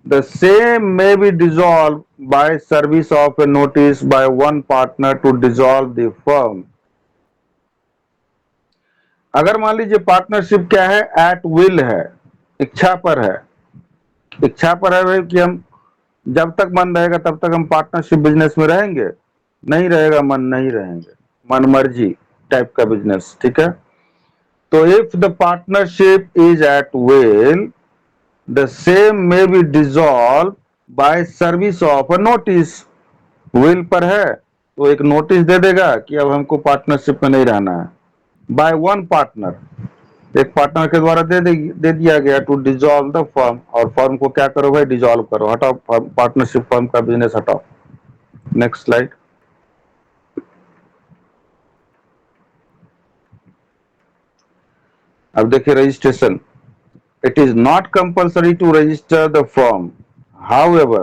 the same may be dissolved by service of a notice by one partner to dissolve the firm. अगर मान लीजिए पार्टनरशिप क्या है, एट विल है, इच्छा पर है, इच्छा पर है भाई कि हम जब तक मन रहेगा तब तक हम पार्टनरशिप बिजनेस में रहेंगे, नहीं रहेगा मन नहीं रहेंगे, मन मर्जी टाइप का बिजनेस, ठीक है। तो if the partnership is at will, the same may be dissolved by service of a notice. Will पर है तो एक नोटिस दे देगा कि अब हमको पार्टनरशिप में नहीं रहना है, बाय वन पार्टनर, एक पार्टनर के द्वारा दे दिया गया, टू डिसॉल्व द फर्म, और फर्म को क्या करो भाई, डिसॉल्व करो, हटाओ, पार्टनरशिप फर्म का बिजनेस हटाओ। Next slide. अब देखिए registration, it is not compulsory to register the firm, however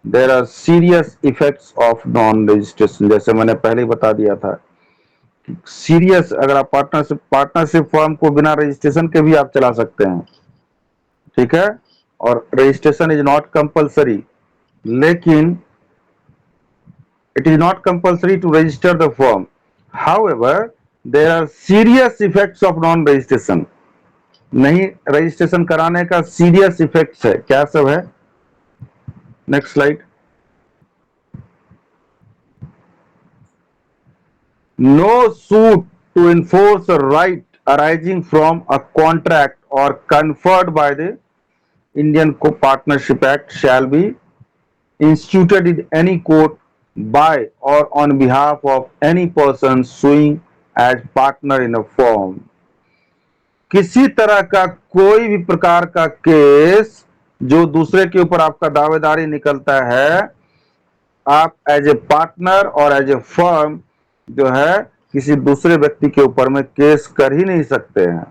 there are serious effects of non registration, जैसे मैंने पहले ही बता दिया था, सीरियस, अगर आप पार्टनरशिप फर्म को बिना रजिस्ट्रेशन के भी आप चला सकते हैं, ठीक है, और रजिस्ट्रेशन इज नॉट कंपल्सरी, लेकिन it is not compulsory to register the firm, however there are serious effects of non registration, नहीं रजिस्ट्रेशन कराने का सीरियस इफेक्ट्स है, क्या सब है? Next slide. No suit to enforce a right arising from a contract or conferred by the Indian Partnership Act shall be instituted in any court by or on behalf of any person suing as partner in a firm. किसी तरह का कोई भी प्रकार का केस जो दूसरे के ऊपर आपका दावेदारी निकलता है, आप एज ए पार्टनर और एज ए फर्म जो है किसी दूसरे व्यक्ति के ऊपर में केस कर ही नहीं सकते हैं,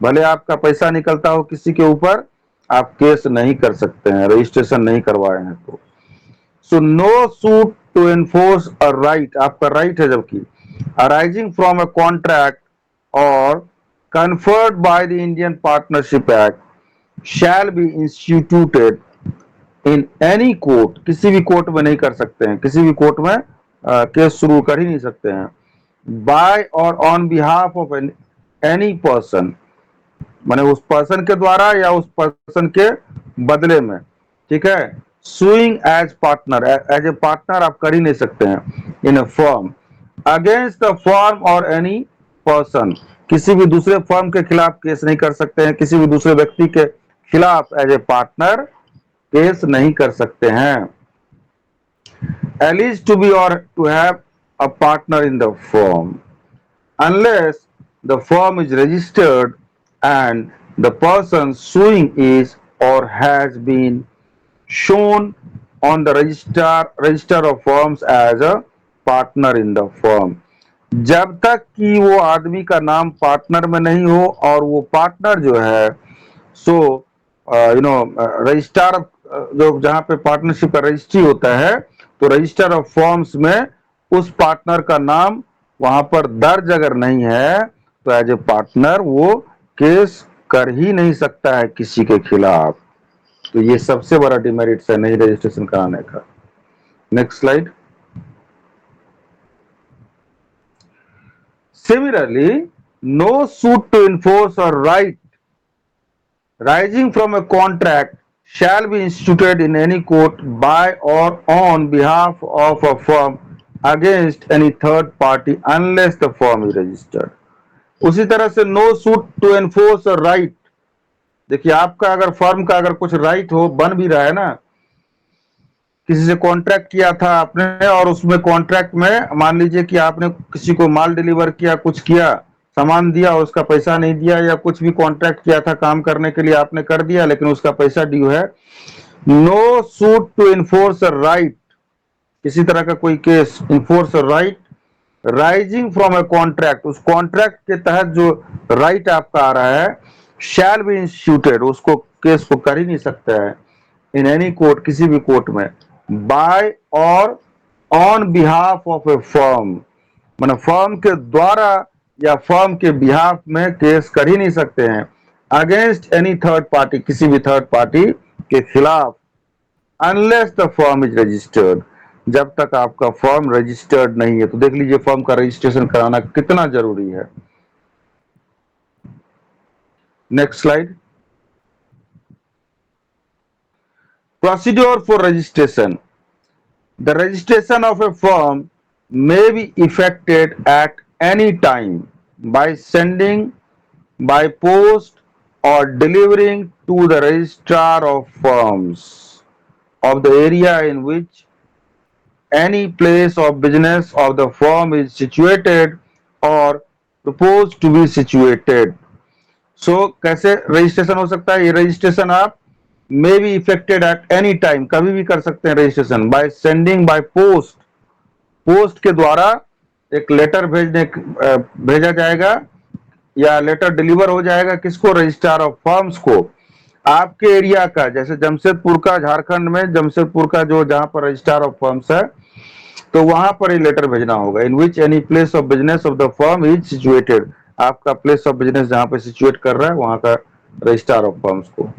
भले आपका पैसा निकलता हो किसी के ऊपर, आप केस नहीं कर सकते हैं, रजिस्ट्रेशन नहीं करवाए हैं तो। So no suit to enforce a right, आपका राइट है जबकि, अराइजिंग फ्रॉम अ कॉन्ट्रैक्ट और conferred by the Indian Partnership Act shall be instituted in any court, किसी भी कोर्ट में नहीं कर सकते हैं, किसी भी कोर्ट में केस शुरू कर ही नहीं सकते हैं। बाय और on behalf of any person, माने उस पर्सन के द्वारा या उस पर्सन के बदले में, ठीक है। Suing as partner, as a partner आप कर ही नहीं सकते हैं in a firm, against the firm और एनी पर्सन, किसी भी दूसरे फर्म के खिलाफ केस नहीं कर सकते हैं, किसी भी दूसरे व्यक्ति के खिलाफ एज ए पार्टनर केस नहीं कर सकते हैं। Alleged to be or to have a partner in the firm unless the firm is registered and the person suing is or has been shown on the register of firms as a partner in the firm। जब तक कि वो आदमी का नाम पार्टनर में नहीं हो और वो पार्टनर जो है सो रजिस्ट्रार, जो जहां पे पार्टनरशिप का रजिस्ट्री होता है, तो रजिस्टर ऑफ फॉर्म्स में उस पार्टनर का नाम वहां पर दर्ज अगर नहीं है तो एज ए पार्टनर वो केस कर ही नहीं सकता है किसी के खिलाफ। तो ये सबसे बड़ा डिमेरिट्स है नहीं रजिस्ट्रेशन कराने का। Next slide. Similarly, no suit to enforce a right rising from a contract shall be instituted in any court by or on behalf of a firm against any third party unless the firm is registered। उसी तरह से no suit to enforce a right, देखिए आपका अगर फर्म का अगर कुछ राइट हो, बन भी रहा है ना, किसी से कॉन्ट्रैक्ट किया था आपने और उसमें कॉन्ट्रैक्ट में मान लीजिए कि आपने किसी को माल डिलीवर किया, कुछ किया, सामान दिया और उसका पैसा नहीं दिया, या कुछ भी कॉन्ट्रैक्ट किया था काम करने के लिए आपने कर दिया लेकिन उसका पैसा ड्यू है। No suit to enforce a right, किसी तरह का कोई case enforce a right rising from a contract, उस कॉन्ट्रैक्ट के तहत जो राइट आपका आ रहा है, शैल बी इंस्टीट्यूटेड, उसको केस को कर ही नहीं सकता है इन एनी कोर्ट, किसी भी कोर्ट में, बाय और on behalf of a firm, माने फर्म के द्वारा या फर्म के बिहाफ में केस कर ही नहीं सकते हैं, अगेंस्ट एनी थर्ड पार्टी, किसी भी थर्ड पार्टी के खिलाफ, unless the firm is registered, जब तक आपका फर्म रजिस्टर्ड नहीं है। तो देख लीजिए फर्म का रजिस्ट्रेशन कराना कितना जरूरी है। Next slide. Procedure for registration. The registration of a firm may be effected at any time by sending by post or delivering to the registrar of firms of the area in which any place of business of the firm is situated or proposed to be situated। So कैसे रजिस्ट्रेशन हो सकता है? ये रजिस्ट्रेशन आप may be affected eight any time, कभी भी कर सकते हैं registration, by sending by post, post के द्वारा एक लेटर भेजा जाएगा या लेटर डिलीवर हो जाएगा, किसको? रजिस्ट्रार ऑफ फर्म्स को। आपके एरिया का, जैसे जमशेदपुर का, झारखंड में जमशेदपुर का जो जहां पर रजिस्ट्रार ऑफ फर्म्स है, तो वहां पर ये लेटर भेजना होगा। In which any place of business of the firm is situated, आपका प्लेस ऑफ बिजनेस जहां पे सिचुएट कर रहा है वहां का रजिस्ट्रार ऑफ फर्म्स को,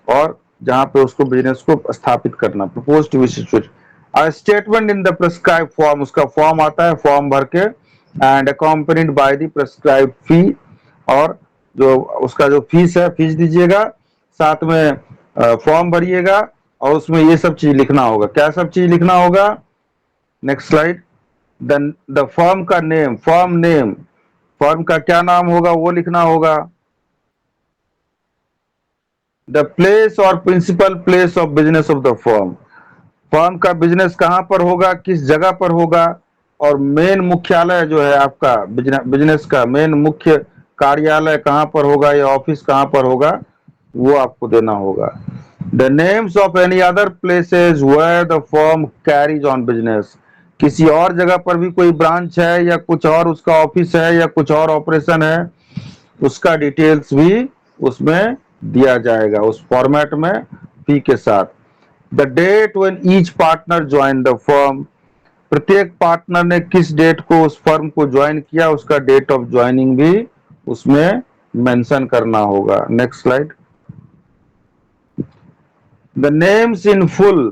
और जहां पे उसको बिजनेस को स्थापित करना, propose to be situated. A statement in the prescribe form, उसका फॉर्म आता है, फॉर्म भर के, and accompanied by the prescribe fee, और जो उसका जो फीस है, फीस दीजिएगा, साथ में फॉर्म भरिएगा और उसमें ये सब चीज लिखना होगा। क्या सब चीज लिखना होगा? Next slide. द फर्म का नेम, फर्म नेम, फर्म का क्या नाम होगा वो लिखना होगा। द प्लेस और principal place of business of the firm, firm का बिजनेस कहां पर होगा, किस जगह पर होगा, और मेन मुख्यालय जो है आपका बिजनेस का मेन मुख्य कार्यालय कहां पर होगा या ऑफिस कहां पर होगा, वो आपको देना होगा। The names of any other places where the firm carries on business, किसी और जगह पर भी कोई ब्रांच है या कुछ और उसका ऑफिस है या कुछ और ऑपरेशन है, उसका डिटेल्स भी उसमें दिया जाएगा उस फॉर्मेट में, फी के साथ। The date when each partner join the firm, प्रत्येक पार्टनर ने किस डेट को उस फर्म को ज्वाइन किया, उसका डेट ऑफ ज्वाइनिंग भी उसमें मेंशन करना होगा। Next slide. The names in full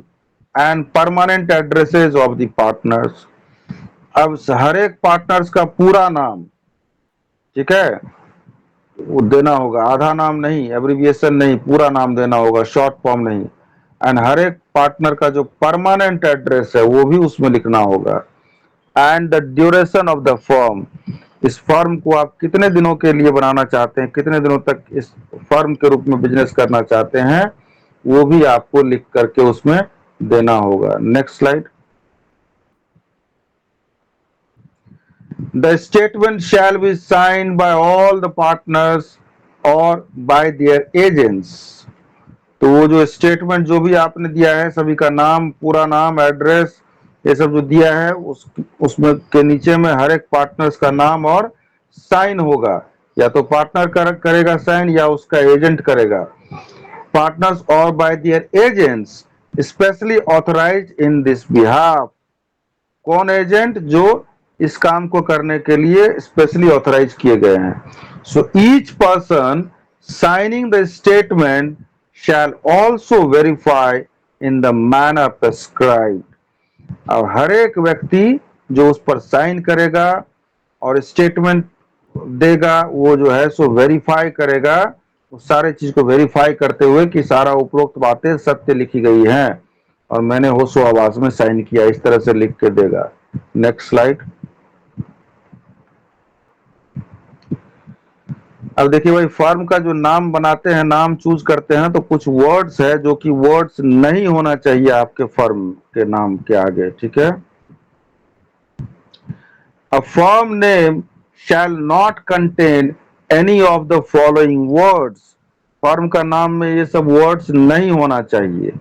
and permanent addresses of the partners. अब हर एक पार्टनर्स का पूरा नाम, ठीक है, वो देना होगा, आधा नाम नहीं, एब्रिविएशन नहीं, पूरा नाम देना होगा, शॉर्ट फॉर्म नहीं। एंड हर एक पार्टनर का जो परमानेंट एड्रेस है वो भी उसमें लिखना होगा। And the duration of the firm, इस फर्म को आप कितने दिनों के लिए बनाना चाहते हैं, कितने दिनों तक इस फर्म के रूप में बिजनेस करना चाहते हैं, वो भी आपको लिख करके उसमें देना होगा। Next slide. The statement shall be signed by all the partners or by their agents. तो वो जो स्टेटमेंट जो भी आपने दिया है, सभी का नाम, पूरा नाम, एड्रेस, ये सब जो दिया है, उसमें के नीचे में हर एक पार्टनर्स का नाम और साइन होगा। या तो पार्टनर करेगा साइन या उसका एजेंट करेगा। पार्टनर्स और by their agents specially authorise in this behalf. कौन एजेंट? जो इस काम को करने के लिए स्पेशली ऑथराइज किए गए हैं। So each person signing the statement shall also verify in the manner prescribed. अब हर एक व्यक्ति जो उस पर साइन करेगा और स्टेटमेंट देगा, वो जो है सो वेरीफाई करेगा, उस सारे चीज को वेरीफाई करते हुए कि सारा उपरोक्त बातें सत्य लिखी गई हैं और मैंने होशो आवाज में साइन किया, इस तरह से लिख के देगा। Next slide. अब देखिए भाई, फर्म का जो नाम बनाते हैं, नाम चूज करते हैं, तो कुछ वर्ड्स है जो कि वर्ड्स नहीं होना चाहिए आपके फर्म के नाम के आगे, ठीक है। A firm name shall not contain any of the following words. Firm का नाम में ये सब वर्ड्स नहीं होना चाहिए।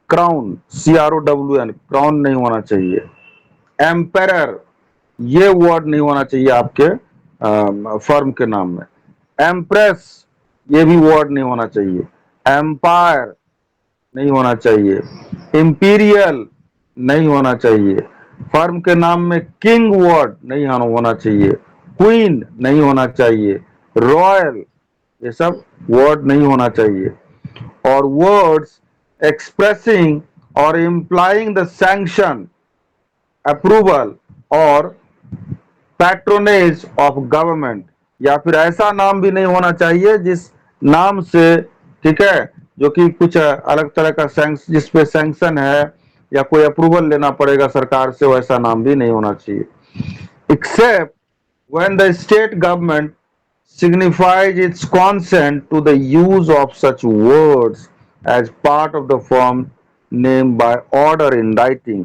क्राउन, CROWN, क्राउन नहीं होना चाहिए। एम्पेरर, ये वर्ड नहीं होना चाहिए आपके फर्म के नाम में। एम्प्रेस, ये भी वर्ड नहीं होना चाहिए। एम्पायर नहीं होना चाहिए। इंपीरियल नहीं होना चाहिए। फर्म के नाम में किंग वर्ड नहीं होना चाहिए। क्वीन नहीं होना चाहिए। रॉयल, ये सब वर्ड नहीं होना चाहिए। और वर्ड्स एक्सप्रेसिंग और इम्प्लाइंग द सैंक्शन, अप्रूवल और पैट्रोनेज ऑफ गवर्नमेंट, या फिर ऐसा नाम भी नहीं होना चाहिए जिस नाम से, ठीक है, जो कि कुछ अलग तरह का जिस पे सैंक्शन है या कोई अप्रूवल लेना पड़ेगा सरकार से, वैसा नाम भी नहीं होना चाहिए। Except when the state government signifies its consent to the use of such words as part of the form name by order in writing।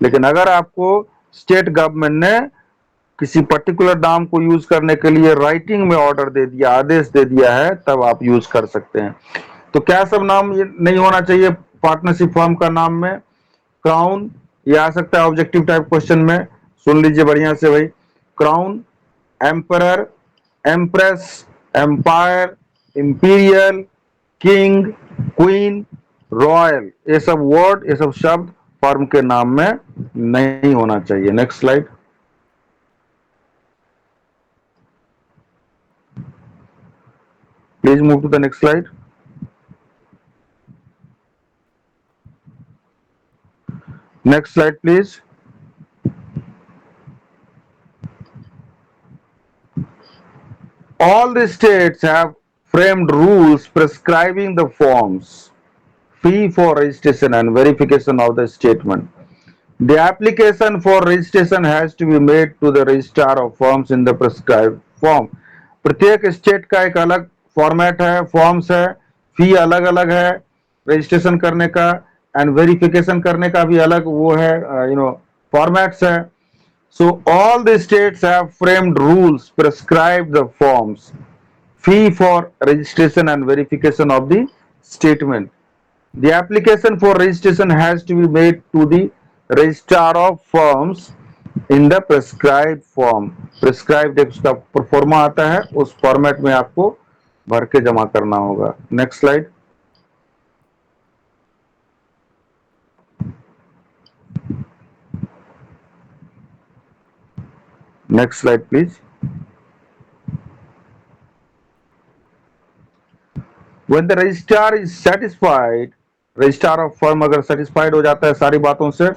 लेकिन अगर आपको स्टेट गवर्नमेंट ने किसी पर्टिकुलर नाम को यूज करने के लिए राइटिंग में ऑर्डर दे दिया, आदेश दे दिया है, तब आप यूज कर सकते हैं। तो क्या सब नाम ये नहीं होना चाहिए पार्टनरशिप फर्म का नाम में? क्राउन, ये आ सकता है ऑब्जेक्टिव टाइप क्वेश्चन में, सुन लीजिए बढ़िया से भाई। Crown, emperor, empress, empire, imperial, king, queen, royal, ये सब वर्ड, ये सब शब्द फर्म के नाम में नहीं होना चाहिए। Next slide. Please move to the next slide. Next slide, please. All the states have framed rules prescribing the forms, fee for registration and verification of the statement. The application for registration has to be made to the registrar of firms in the prescribed form. प्रत्येक स्टेट का एक अलग फॉर्मेट है, फॉर्म्स है, फी अलग अलग है रजिस्ट्रेशन करने का, एंड वेरिफिकेशन करने का भी अलग वो है, फॉर्मेट्स है। So all the states have framed rules, prescribed the forms, fee for registration and verification of the statement. The application for registration has to be made to the registrar of firms in the prescribed form. Prescribed एक उसका परफॉर्मा आता है, उस फॉर्मेट में आपको भर के जमा करना होगा। Next slide. Next slide please. When the registrar is satisfied registrar of firm अगर सेटिस्फाइड हो जाता है सारी बातों से,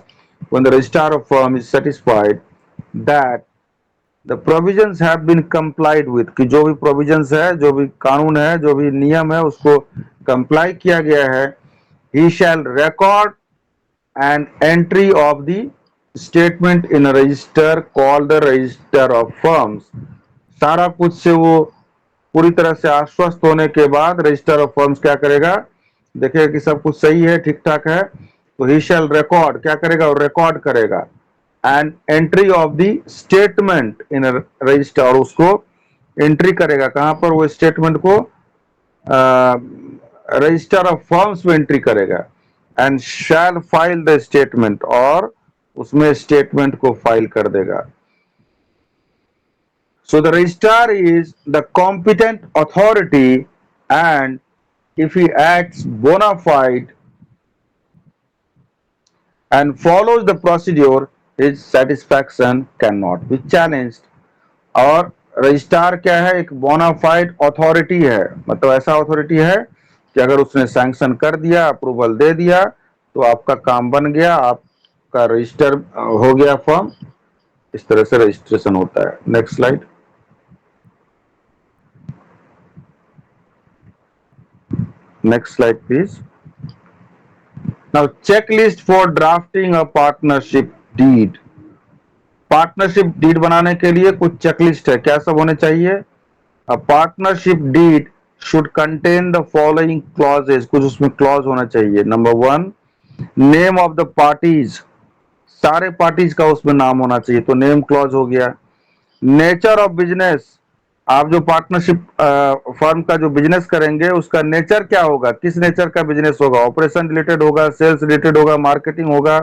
when the registrar of firm is satisfied that the provisions have been complied with, कि जो भी provisions है, जो भी कानून है, जो भी नियम है, उसको comply किया गया है, he shall record an entry of the statement in a register called the register of firms. सारा कुछ से वो पूरी तरह से आश्वस्त होने के बाद रजिस्टर ऑफ फर्म्स क्या करेगा, देखेगा कि सब कुछ सही है, ठीक ठाक है, तो ही शैल रिकॉर्ड, क्या करेगा, और रिकॉर्ड करेगा and entry of the statement in register, और उसको एंट्री करेगा कहां पर, वो स्टेटमेंट को रजिस्टर ऑफ फर्म्स में एंट्री करेगा and shall file the statement, और उसमें स्टेटमेंट को फाइल कर देगा. So the registrar is the competent authority, and if he acts bona fide and follows the procedure, his satisfaction cannot be challenged. और रजिस्ट्रार क्या है, एक बोनाफाइड अथॉरिटी है, मतलब ऐसा अथॉरिटी है कि अगर उसने सैंक्शन कर दिया, अप्रूवल दे दिया, तो आपका काम बन गया, आपका रजिस्टर हो गया फॉर्म. इस तरह से रजिस्ट्रेशन होता है. Next slide. Next slide please. Now, checklist for drafting a partnership deed. Partnership deed बनाने के लिए कुछ चेकलिस्ट है, क्या सब होने चाहिए. A partnership deed should contain the following clauses, कुछ उसमें क्लॉज होना चाहिए. Number one, name of the parties, सारे पार्टीज का उसमें नाम होना चाहिए, तो नेम क्लॉज हो गया. नेचर ऑफ बिजनेस, आप जो पार्टनरशिप फर्म का जो बिजनेस करेंगे उसका नेचर क्या होगा, किस नेचर का बिजनेस होगा, ऑपरेशन रिलेटेड होगा, सेल्स रिलेटेड होगा, मार्केटिंग होगा,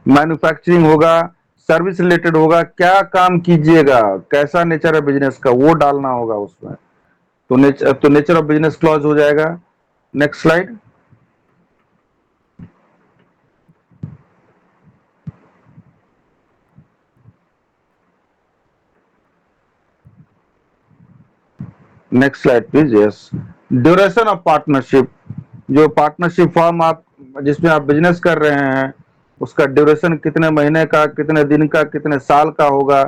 मैन्युफैक्चरिंग होगा, सर्विस रिलेटेड होगा, क्या काम कीजिएगा, कैसा नेचर है बिजनेस का, वो डालना होगा उसमें. तो नेचर ऑफ बिजनेस क्लॉज हो जाएगा. Next slide. Next slide please. Yes. Duration of partnership, जो पार्टनरशिप फॉर्म आप जिसमें आप बिजनेस कर रहे हैं उसका ड्यूरेशन कितने महीने का, कितने दिन का, कितने साल का होगा,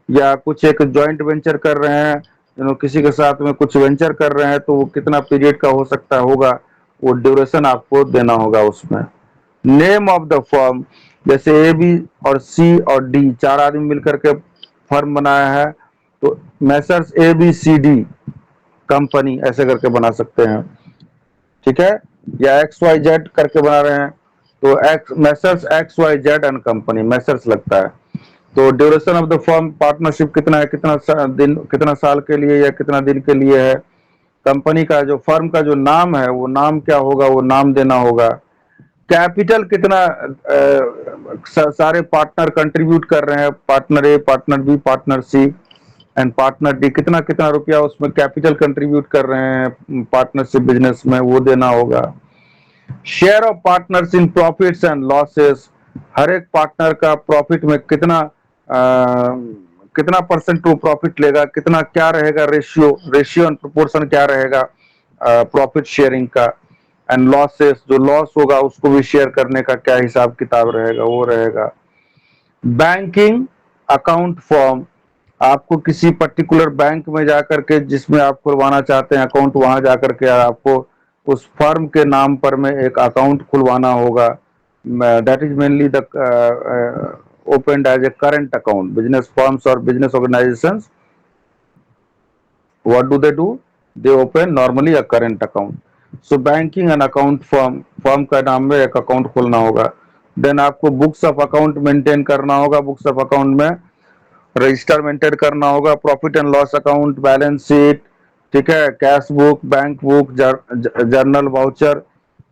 या कुछ एक जॉइंट वेंचर कर रहे हैं, किसी के साथ में कुछ वेंचर कर रहे हैं, तो वो कितना पीरियड का हो सकता होगा, वो ड्यूरेशन आपको देना होगा उसमें. नेम ऑफ द फर्म, जैसे ए बी और सी और डी चार आदमी मिलकर के फर्म बनाया है, तो messrs A B C D company ऐसे करके बना सकते हैं, ठीक है, या एक्स वाई जेड करके बना रहे हैं, तो X messrs X Y Z and company messrs लगता है. तो duration of the firm partnership कितना है, कितना दिन, कितना साल के लिए या कितना दिन के लिए है. कंपनी का जो फर्म का जो नाम है वो नाम क्या होगा, वो नाम देना होगा. कैपिटल कितना सारे पार्टनर कंट्रीब्यूट कर रहे हैं, partner A, partner B, partner C and partner D, कितना कितना रुपया उसमें कैपिटल कंट्रीब्यूट कर रहे हैं पार्टनरशिप बिजनेस में, वो देना होगा. Share of partners in profits and losses, हर एक पार्टनर का प्रॉफिट में कितना कितना परसेंट वो प्रॉफिट लेगा, कितना क्या रहेगा रेशियो, रेशियो एंड प्रोपोर्शन क्या रहेगा प्रॉफिट शेयरिंग का. एंड लॉसेस, जो लॉस होगा उसको भी शेयर करने का क्या हिसाब किताब रहेगा, वो रहेगा. बैंकिंग अकाउंट फॉर्म, आपको किसी पर्टिकुलर बैंक में जाकर के जिसमें आप खुलवाना चाहते हैं अकाउंट, वहां जाकर के आपको उस फर्म के नाम पर में एक अकाउंट खुलवाना होगा. That is mainly the opened as a current account. Business firms or business organizations, what do? They open normally a current account. So banking and account firm का नाम में एक अकाउंट खोलना होगा. देन आपको बुक्स ऑफ अकाउंट मेंटेन करना होगा, बुक्स ऑफ अकाउंट में रजिस्टर मेंटेन करना होगा, profit and loss account, balance sheet, ठीक है, cash book, bank book, journal, voucher,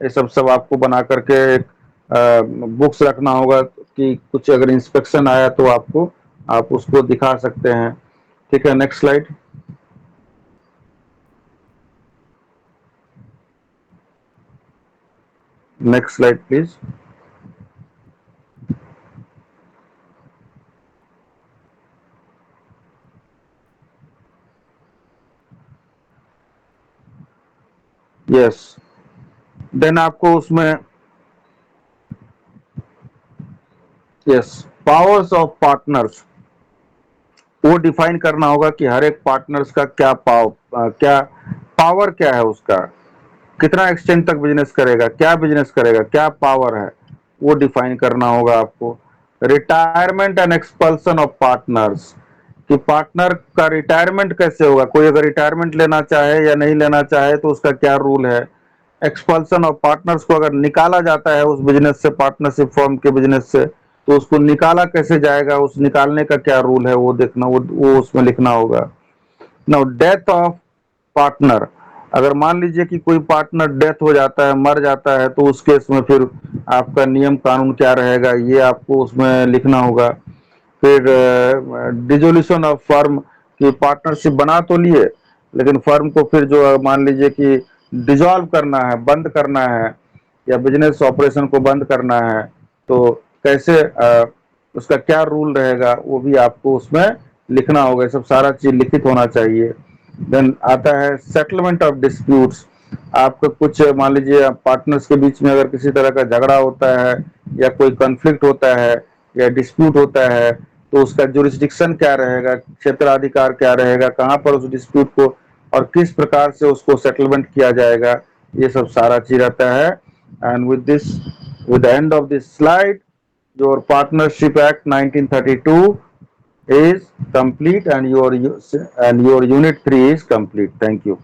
ये सब आपको बना करके एक बुक्स रखना होगा कि कुछ अगर इंस्पेक्शन आया तो आपको आप उसको दिखा सकते हैं, ठीक है. Next slide. Next slide please. Yes. Then आपको उसमें यस, पावर्स ऑफ पार्टनर्स, वो डिफाइन करना होगा कि हर एक पार्टनर्स का क्या पावर क्या है उसका, कितना एक्सटेंड तक बिजनेस करेगा, क्या बिजनेस करेगा, क्या पावर है, वो डिफाइन करना होगा आपको। Retirement and expulsion of partners, कि पार्टनर का रिटायरमेंट कैसे होगा, कोई अगर रिटायरमेंट लेना चाहे या नहीं लेना चाहे तो उसका क्या रूल है। एक्सपल्सन ऑफ पार्टनर्स, को अगर निकाला जाता है उस बिजनेस से, पार्टनरशिप फॉर्म के बिजनेस से, तो उसको निकाला कैसे जाएगा, उस निकालने का क्या रूल है, वो देखना, वो उसमें लिखना होगा। नाउ डेथ ऑफ पार्टनर, अगर मान लीजिए कि कोई पार्टनर डेथ हो जाता है, मर जाता है, तो उस केस में फिर आपका नियम कानून क्या रहेगा, ये आपको उसमें लिखना होगा। फिर डिसोल्यूशन ऑफ फर्म, की पार्टनरशिप बना तो लिए लेकिन फर्म को फिर जो मान लीजिए कि डिसॉल्व करना है, बंद करना है, या बिजनेस ऑपरेशन को बंद करना है, तो कैसे उसका क्या रूल रहेगा, वो भी आपको उसमें लिखना होगा। सब सारा चीज लिखित होना चाहिए। देन आता है सेटलमेंट ऑफ डिस्प्यूट्स, आपका कुछ मान लीजिए पार्टनर्स के बीच में अगर किसी तरह का झगड़ा होता है या कोई कॉन्फ्लिक्ट होता है या डिस्प्यूट होता है, तो उसका जुरिस्डिक्शन क्या रहेगा, क्षेत्राधिकार क्या रहेगा, कहाँ पर उस डिस्प्यूट को और किस प्रकार से उसको सेटलमेंट किया जाएगा, ये सब सारा चीज रहता है। And with this, with the end of this slide, your partnership act 1932 is complete, and your unit 3 is complete. Thank you.